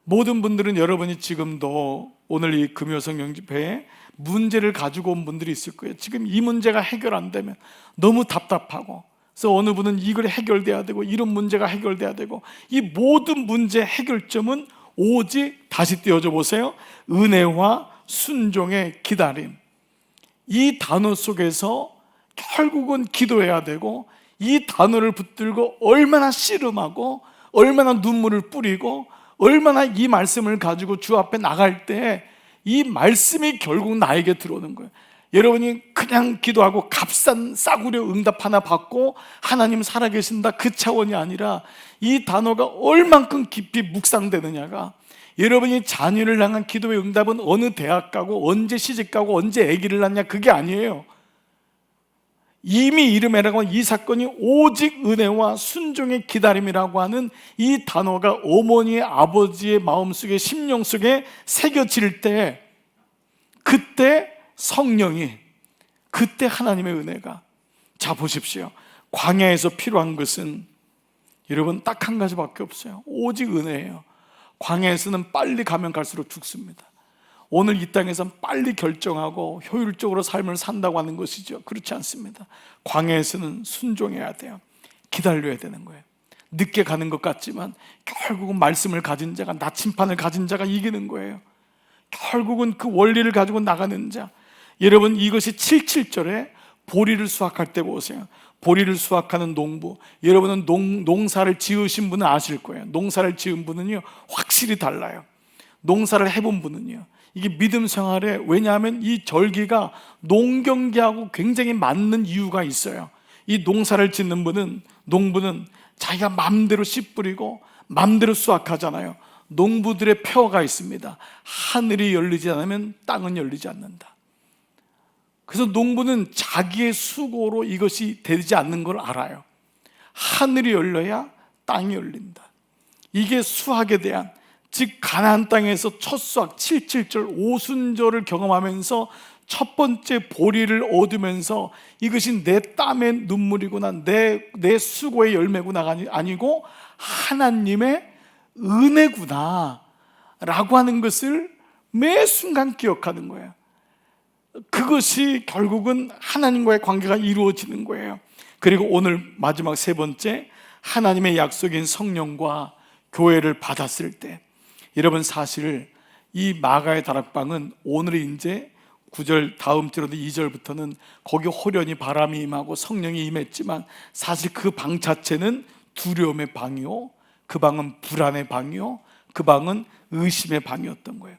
모든 분들은 여러분이 지금도 오늘 이 금요성령 집회에 문제를 가지고 온 분들이 있을 거예요. 지금 이 문제가 해결 안 되면 너무 답답하고, 그래서 어느 분은 이걸 해결돼야 되고 이런 문제가 해결돼야 되고, 이 모든 문제 해결점은 오직, 다시 띄워줘 보세요, 은혜와 순종의 기다림. 이 단어 속에서 결국은 기도해야 되고, 이 단어를 붙들고 얼마나 씨름하고 얼마나 눈물을 뿌리고 얼마나 이 말씀을 가지고 주 앞에 나갈 때 이 말씀이 결국 나에게 들어오는 거예요. 여러분이 그냥 기도하고 값싼 싸구려 응답 하나 받고 하나님 살아계신다, 그 차원이 아니라 이 단어가 얼만큼 깊이 묵상되느냐가, 여러분이 자녀를 향한 기도의 응답은 어느 대학 가고 언제 시집 가고 언제 아기를 낳냐, 그게 아니에요. 이미 이름해라고 하는 이 사건이 오직 은혜와 순종의 기다림이라고 하는 이 단어가 어머니의, 아버지의 마음속에, 심령 속에 새겨질 때, 그때 성령이, 그때 하나님의 은혜가, 자 보십시오. 광야에서 필요한 것은 여러분, 딱 한 가지밖에 없어요. 오직 은혜예요. 광야에서는 빨리 가면 갈수록 죽습니다. 오늘 이 땅에서는 빨리 결정하고 효율적으로 삶을 산다고 하는 것이죠. 그렇지 않습니다. 광야에서는 순종해야 돼요. 기다려야 되는 거예요. 늦게 가는 것 같지만 결국은 말씀을 가진 자가, 나침판을 가진 자가 이기는 거예요. 결국은 그 원리를 가지고 나가는 자. 여러분, 이것이 77절에 보리를 수확할 때 보세요. 보리를 수확하는 농부, 여러분은 농사를 지으신 분은 아실 거예요. 농사를 지은 분은요 확실히 달라요. 농사를 해본 분은요, 이게 믿음 생활에, 왜냐하면 이 절기가 농경기하고 굉장히 맞는 이유가 있어요. 이 농사를 짓는 분은, 농부는 자기가 마음대로 씨 뿌리고 마음대로 수확하잖아요. 농부들의 표어가 있습니다. 하늘이 열리지 않으면 땅은 열리지 않는다. 그래서 농부는 자기의 수고로 이것이 되지 않는 걸 알아요. 하늘이 열려야 땅이 열린다. 이게 수확에 대한, 즉 가나안 땅에서 첫 수확 77절 오순절을 경험하면서 첫 번째 보리를 얻으면서 이것이 내 땀의 눈물이구나, 내 수고의 열매구나가 아니고 하나님의 은혜구나 라고 하는 것을 매 순간 기억하는 거예요. 그것이 결국은 하나님과의 관계가 이루어지는 거예요. 그리고 오늘 마지막 세 번째, 하나님의 약속인 성령과 교회를 받았을 때, 여러분 사실 이 마가의 다락방은 오늘 이제 9절 다음 주로도 2절부터는 거기 호련히 바람이 임하고 성령이 임했지만 사실 그 방 자체는 두려움의 방이요, 그 방은 불안의 방이요, 그 방은 의심의 방이었던 거예요.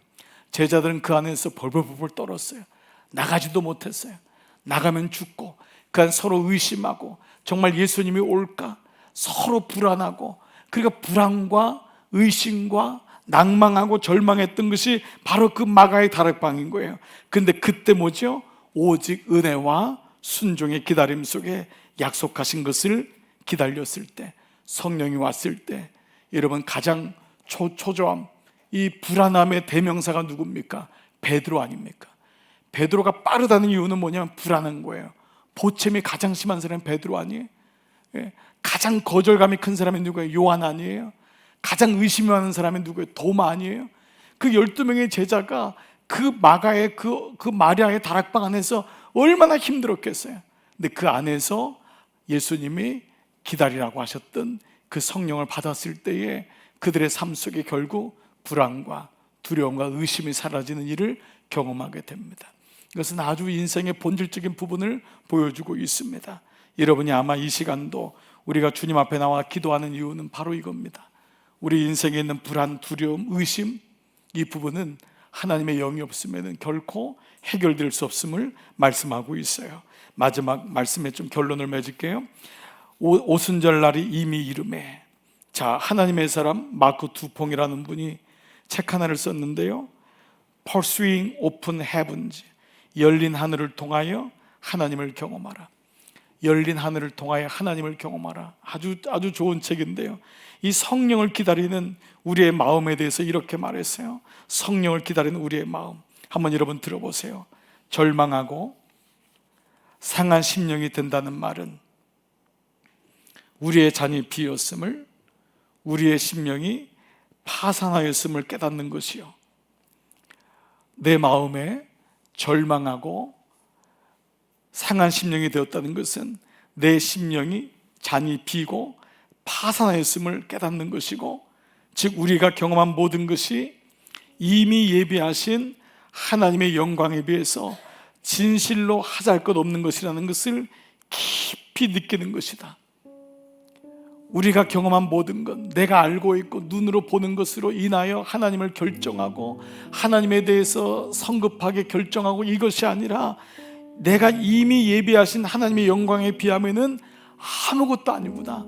제자들은 그 안에서 벌벌벌 떨었어요. 나가지도 못했어요. 나가면 죽고, 그 안 서로 의심하고, 정말 예수님이 올까 서로 불안하고, 그러니까 불안과 의심과 낭망하고 절망했던 것이 바로 그 마가의 다락방인 거예요. 근데 그때 뭐죠? 오직 은혜와 순종의 기다림 속에 약속하신 것을 기다렸을 때, 성령이 왔을 때, 여러분 가장 초조함, 이 불안함의 대명사가 누굽니까? 베드로 아닙니까? 베드로가 빠르다는 이유는 뭐냐면 불안한 거예요. 보챔이 가장 심한 사람이 베드로 아니에요? 가장 거절감이 큰 사람이 누구예요? 요한 아니에요? 가장 의심이 많은 사람이 누구예요? 도마 아니에요? 그 12명의 제자가 그 마가의 그 마리아의 다락방 안에서 얼마나 힘들었겠어요. 근데 그 안에서 예수님이 기다리라고 하셨던 그 성령을 받았을 때에 그들의 삶 속에 결국 불안과 두려움과 의심이 사라지는 일을 경험하게 됩니다. 이것은 아주 인생의 본질적인 부분을 보여주고 있습니다. 여러분이 아마 이 시간도 우리가 주님 앞에 나와 기도하는 이유는 바로 이겁니다. 우리 인생에 있는 불안, 두려움, 의심, 이 부분은 하나님의 영이 없으면 결코 해결될 수 없음을 말씀하고 있어요. 마지막 말씀에 좀 결론을 맺을게요. 오순절 날이 이미 이름에, 자, 하나님의 사람 마크 두퐁이라는 분이 책 하나를 썼는데요. Pursuing Open Heavens, 열린 하늘을 통하여 하나님을 경험하라. 열린 하늘을 통하여 하나님을 경험하라. 아주 좋은 책인데요. 이 성령을 기다리는 우리의 마음에 대해서 이렇게 말했어요. 성령을 기다리는 우리의 마음, 한번 여러분 들어보세요. 절망하고 상한 심령이 된다는 말은 우리의 잔이 비었음을, 우리의 심령이 파산하였음을 깨닫는 것이요, 내 마음에 절망하고 상한 심령이 되었다는 것은 내 심령이 잔이 비고 파산하였음을 깨닫는 것이고, 즉 우리가 경험한 모든 것이 이미 예비하신 하나님의 영광에 비해서 진실로 하잘 것 없는 것이라는 것을 깊이 느끼는 것이다. 우리가 경험한 모든 것, 내가 알고 있고 눈으로 보는 것으로 인하여 하나님을 결정하고 하나님에 대해서 성급하게 결정하고, 이것이 아니라 내가 이미 예비하신 하나님의 영광에 비하면은 아무것도 아니구나,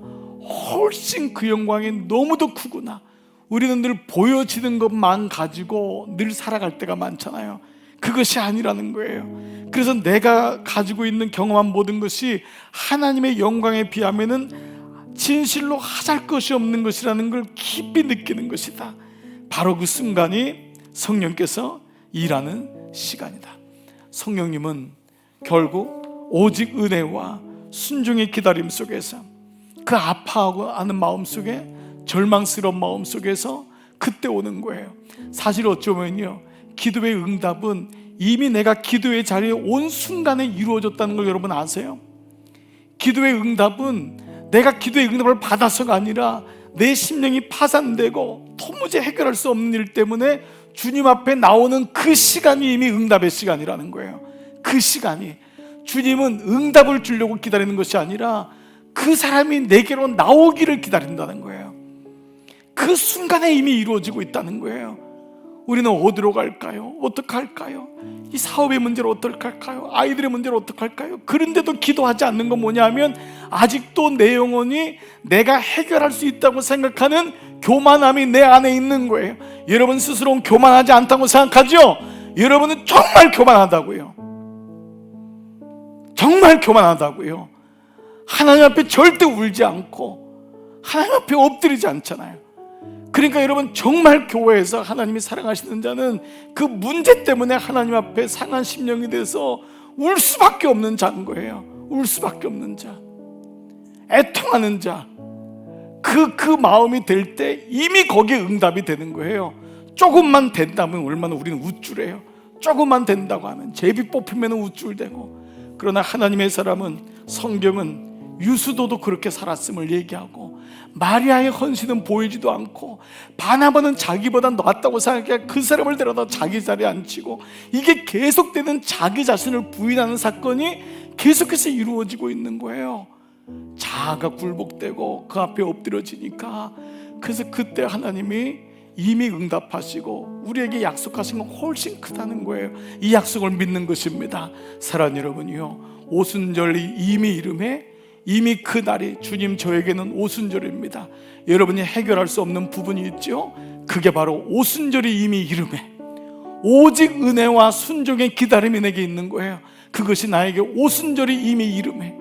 훨씬 그 영광이 너무도 크구나. 우리는 늘 보여지는 것만 가지고 늘 살아갈 때가 많잖아요. 그것이 아니라는 거예요. 그래서 내가 가지고 있는 경험한 모든 것이 하나님의 영광에 비하면은 진실로 하잘 것이 없는 것이라는 걸 깊이 느끼는 것이다. 바로 그 순간이 성령께서 일하는 시간이다. 성령님은 결국 오직 은혜와 순종의 기다림 속에서 그 아파하고 하는 마음속에, 절망스러운 마음속에서 그때 오는 거예요. 사실 어쩌면요, 기도의 응답은 이미 내가 기도의 자리에 온 순간에 이루어졌다는 걸 여러분 아세요? 기도의 응답은 내가 기도의 응답을 받아서가 아니라 내 심령이 파산되고 도무지 해결할 수 없는 일 때문에 주님 앞에 나오는 그 시간이 이미 응답의 시간이라는 거예요. 그 시간이, 주님은 응답을 주려고 기다리는 것이 아니라 그 사람이 내게로 나오기를 기다린다는 거예요. 그 순간에 이미 이루어지고 있다는 거예요. 우리는 어디로 갈까요? 어떻게 할까요? 이 사업의 문제를 어떻게 할까요? 아이들의 문제를 어떻게 할까요? 그런데도 기도하지 않는 건 뭐냐면 아직도 내 영혼이 내가 해결할 수 있다고 생각하는 교만함이 내 안에 있는 거예요. 여러분 스스로는 교만하지 않다고 생각하죠? 여러분은 정말 교만하다고요. 정말 교만하다고요. 하나님 앞에 절대 울지 않고 하나님 앞에 엎드리지 않잖아요. 그러니까 여러분, 정말 교회에서 하나님이 사랑하시는 자는 그 문제 때문에 하나님 앞에 상한 심령이 돼서 울 수밖에 없는 자인 거예요. 울 수밖에 없는 자, 애통하는 자, 그 마음이 될 때 이미 거기에 응답이 되는 거예요. 조금만 된다면 얼마나 우리는 우쭐해요. 조금만 된다고 하면, 제비 뽑히면 우쭐대고. 그러나 하나님의 사람은, 성경은 유수도도 그렇게 살았음을 얘기하고, 마리아의 헌신은 보이지도 않고, 바나바는 자기보다 낫다고 생각해 그 사람을 데려다 자기 자리에 앉히고, 이게 계속되는 자기 자신을 부인하는 사건이 계속해서 이루어지고 있는 거예요. 자아가 굴복되고 그 앞에 엎드려지니까. 그래서 그때 하나님이 이미 응답하시고 우리에게 약속하신 건 훨씬 크다는 거예요. 이 약속을 믿는 것입니다. 사랑하는 여러분이요, 오순절이 이미 이름에, 이미 그 날이 주님 저에게는 오순절입니다. 여러분이 해결할 수 없는 부분이 있죠? 그게 바로 오순절이 이미 이름에, 오직 은혜와 순종의 기다림이 내게 있는 거예요. 그것이 나에게 오순절이 이미 이름에,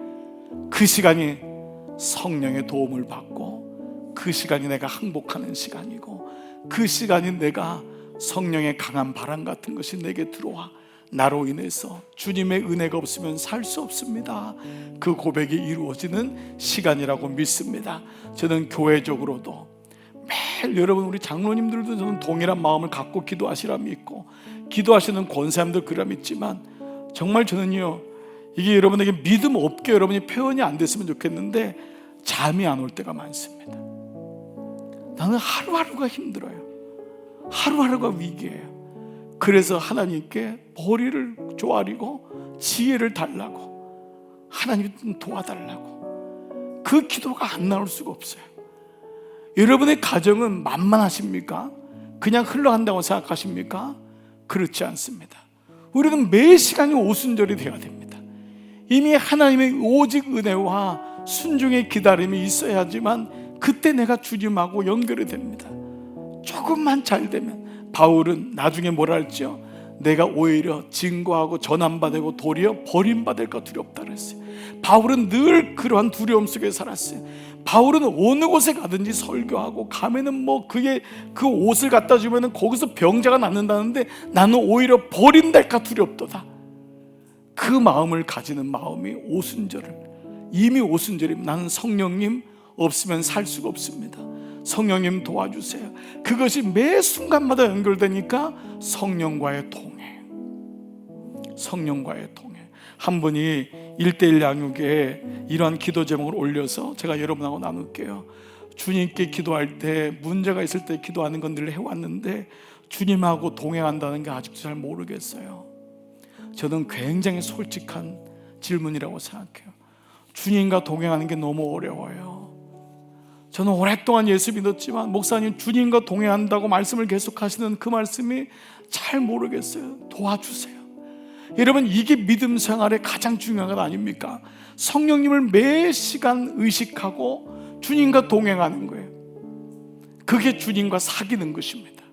그 시간이 성령의 도움을 받고, 그 시간이 내가 항복하는 시간이고, 그 시간이 내가 성령의 강한 바람 같은 것이 내게 들어와 나로 인해서 주님의 은혜가 없으면 살 수 없습니다. 그 고백이 이루어지는 시간이라고 믿습니다. 저는 교회적으로도 매일 여러분, 우리 장로님들도 저는 동일한 마음을 갖고 기도하시라 믿고, 기도하시는 권사님들 그라 믿지만, 정말 저는요, 이게 여러분에게 믿음 없게 여러분이 표현이 안 됐으면 좋겠는데 잠이 안 올 때가 많습니다. 나는 하루하루가 힘들어요. 하루하루가 위기예요. 그래서 하나님께 머리를 조아리고 지혜를 달라고, 하나님 좀 도와달라고, 그 기도가 안 나올 수가 없어요. 여러분의 가정은 만만하십니까? 그냥 흘러간다고 생각하십니까? 그렇지 않습니다. 우리는 매 시간이 오순절이 되어야 됩니다. 이미 하나님의 오직 은혜와 순종의 기다림이 있어야지만 그때 내가 주님하고 연결이 됩니다. 조금만 잘 되면, 바울은 나중에 뭐라 했죠? 내가 오히려 증거하고 전함받고 도리어 버림받을까 두렵다 그랬어요. 바울은 늘 그러한 두려움 속에 살았어요. 바울은 어느 곳에 가든지 설교하고, 가면은 뭐 그게 그 옷을 갖다 주면은 거기서 병자가 낫는다는데 나는 오히려 버림될까 두렵도다. 그 마음을 가지는 마음이 오순절을, 이미 오순절입니다. 나는 성령님 없으면 살 수가 없습니다. 성령님 도와주세요. 그것이 매 순간마다 연결되니까 성령과의 통해, 성령과의 통해. 한 분이 1:1 양육에 이러한 기도 제목을 올려서 제가 여러분하고 나눌게요. 주님께 기도할 때, 문제가 있을 때 기도하는 건 늘 해왔는데 주님하고 동행한다는 게 아직도 잘 모르겠어요. 저는 굉장히 솔직한 질문이라고 생각해요. 주님과 동행하는 게 너무 어려워요. 저는 오랫동안 예수 믿었지만 목사님 주님과 동행한다고 말씀을 계속하시는 그 말씀이 잘 모르겠어요. 도와주세요. 여러분, 이게 믿음 생활의 가장 중요한 것 아닙니까? 성령님을 매 시간 의식하고 주님과 동행하는 거예요. 그게 주님과 사귀는 것입니다.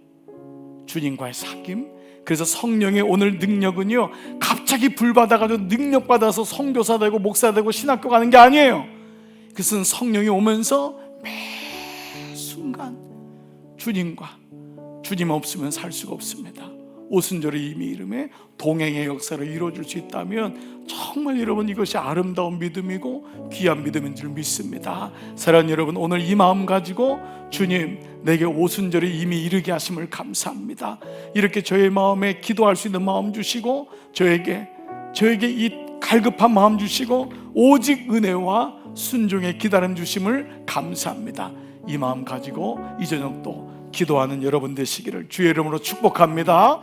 주님과의 사귐. 그래서 성령의 오늘 능력은요, 갑자기 불 받아가지고 능력 받아서 선교사 되고 목사 되고 신학교 가는 게 아니에요. 그것은 성령이 오면서 매 순간 주님 없으면 살 수가 없습니다. 오순절의 이미 이름에 동행의 역사를 이루어줄 수 있다면 정말 여러분 이것이 아름다운 믿음이고 귀한 믿음인 줄 믿습니다. 사랑하는 여러분, 오늘 이 마음 가지고 주님 내게 오순절이 이미 이르게 하심을 감사합니다. 이렇게 저의 마음에 기도할 수 있는 마음 주시고 저에게 이 갈급한 마음 주시고 오직 은혜와 순종의 기다림 주심을 감사합니다. 이 마음 가지고 이 저녁도 기도하는 여러분 되시기를 주의 이름으로 축복합니다.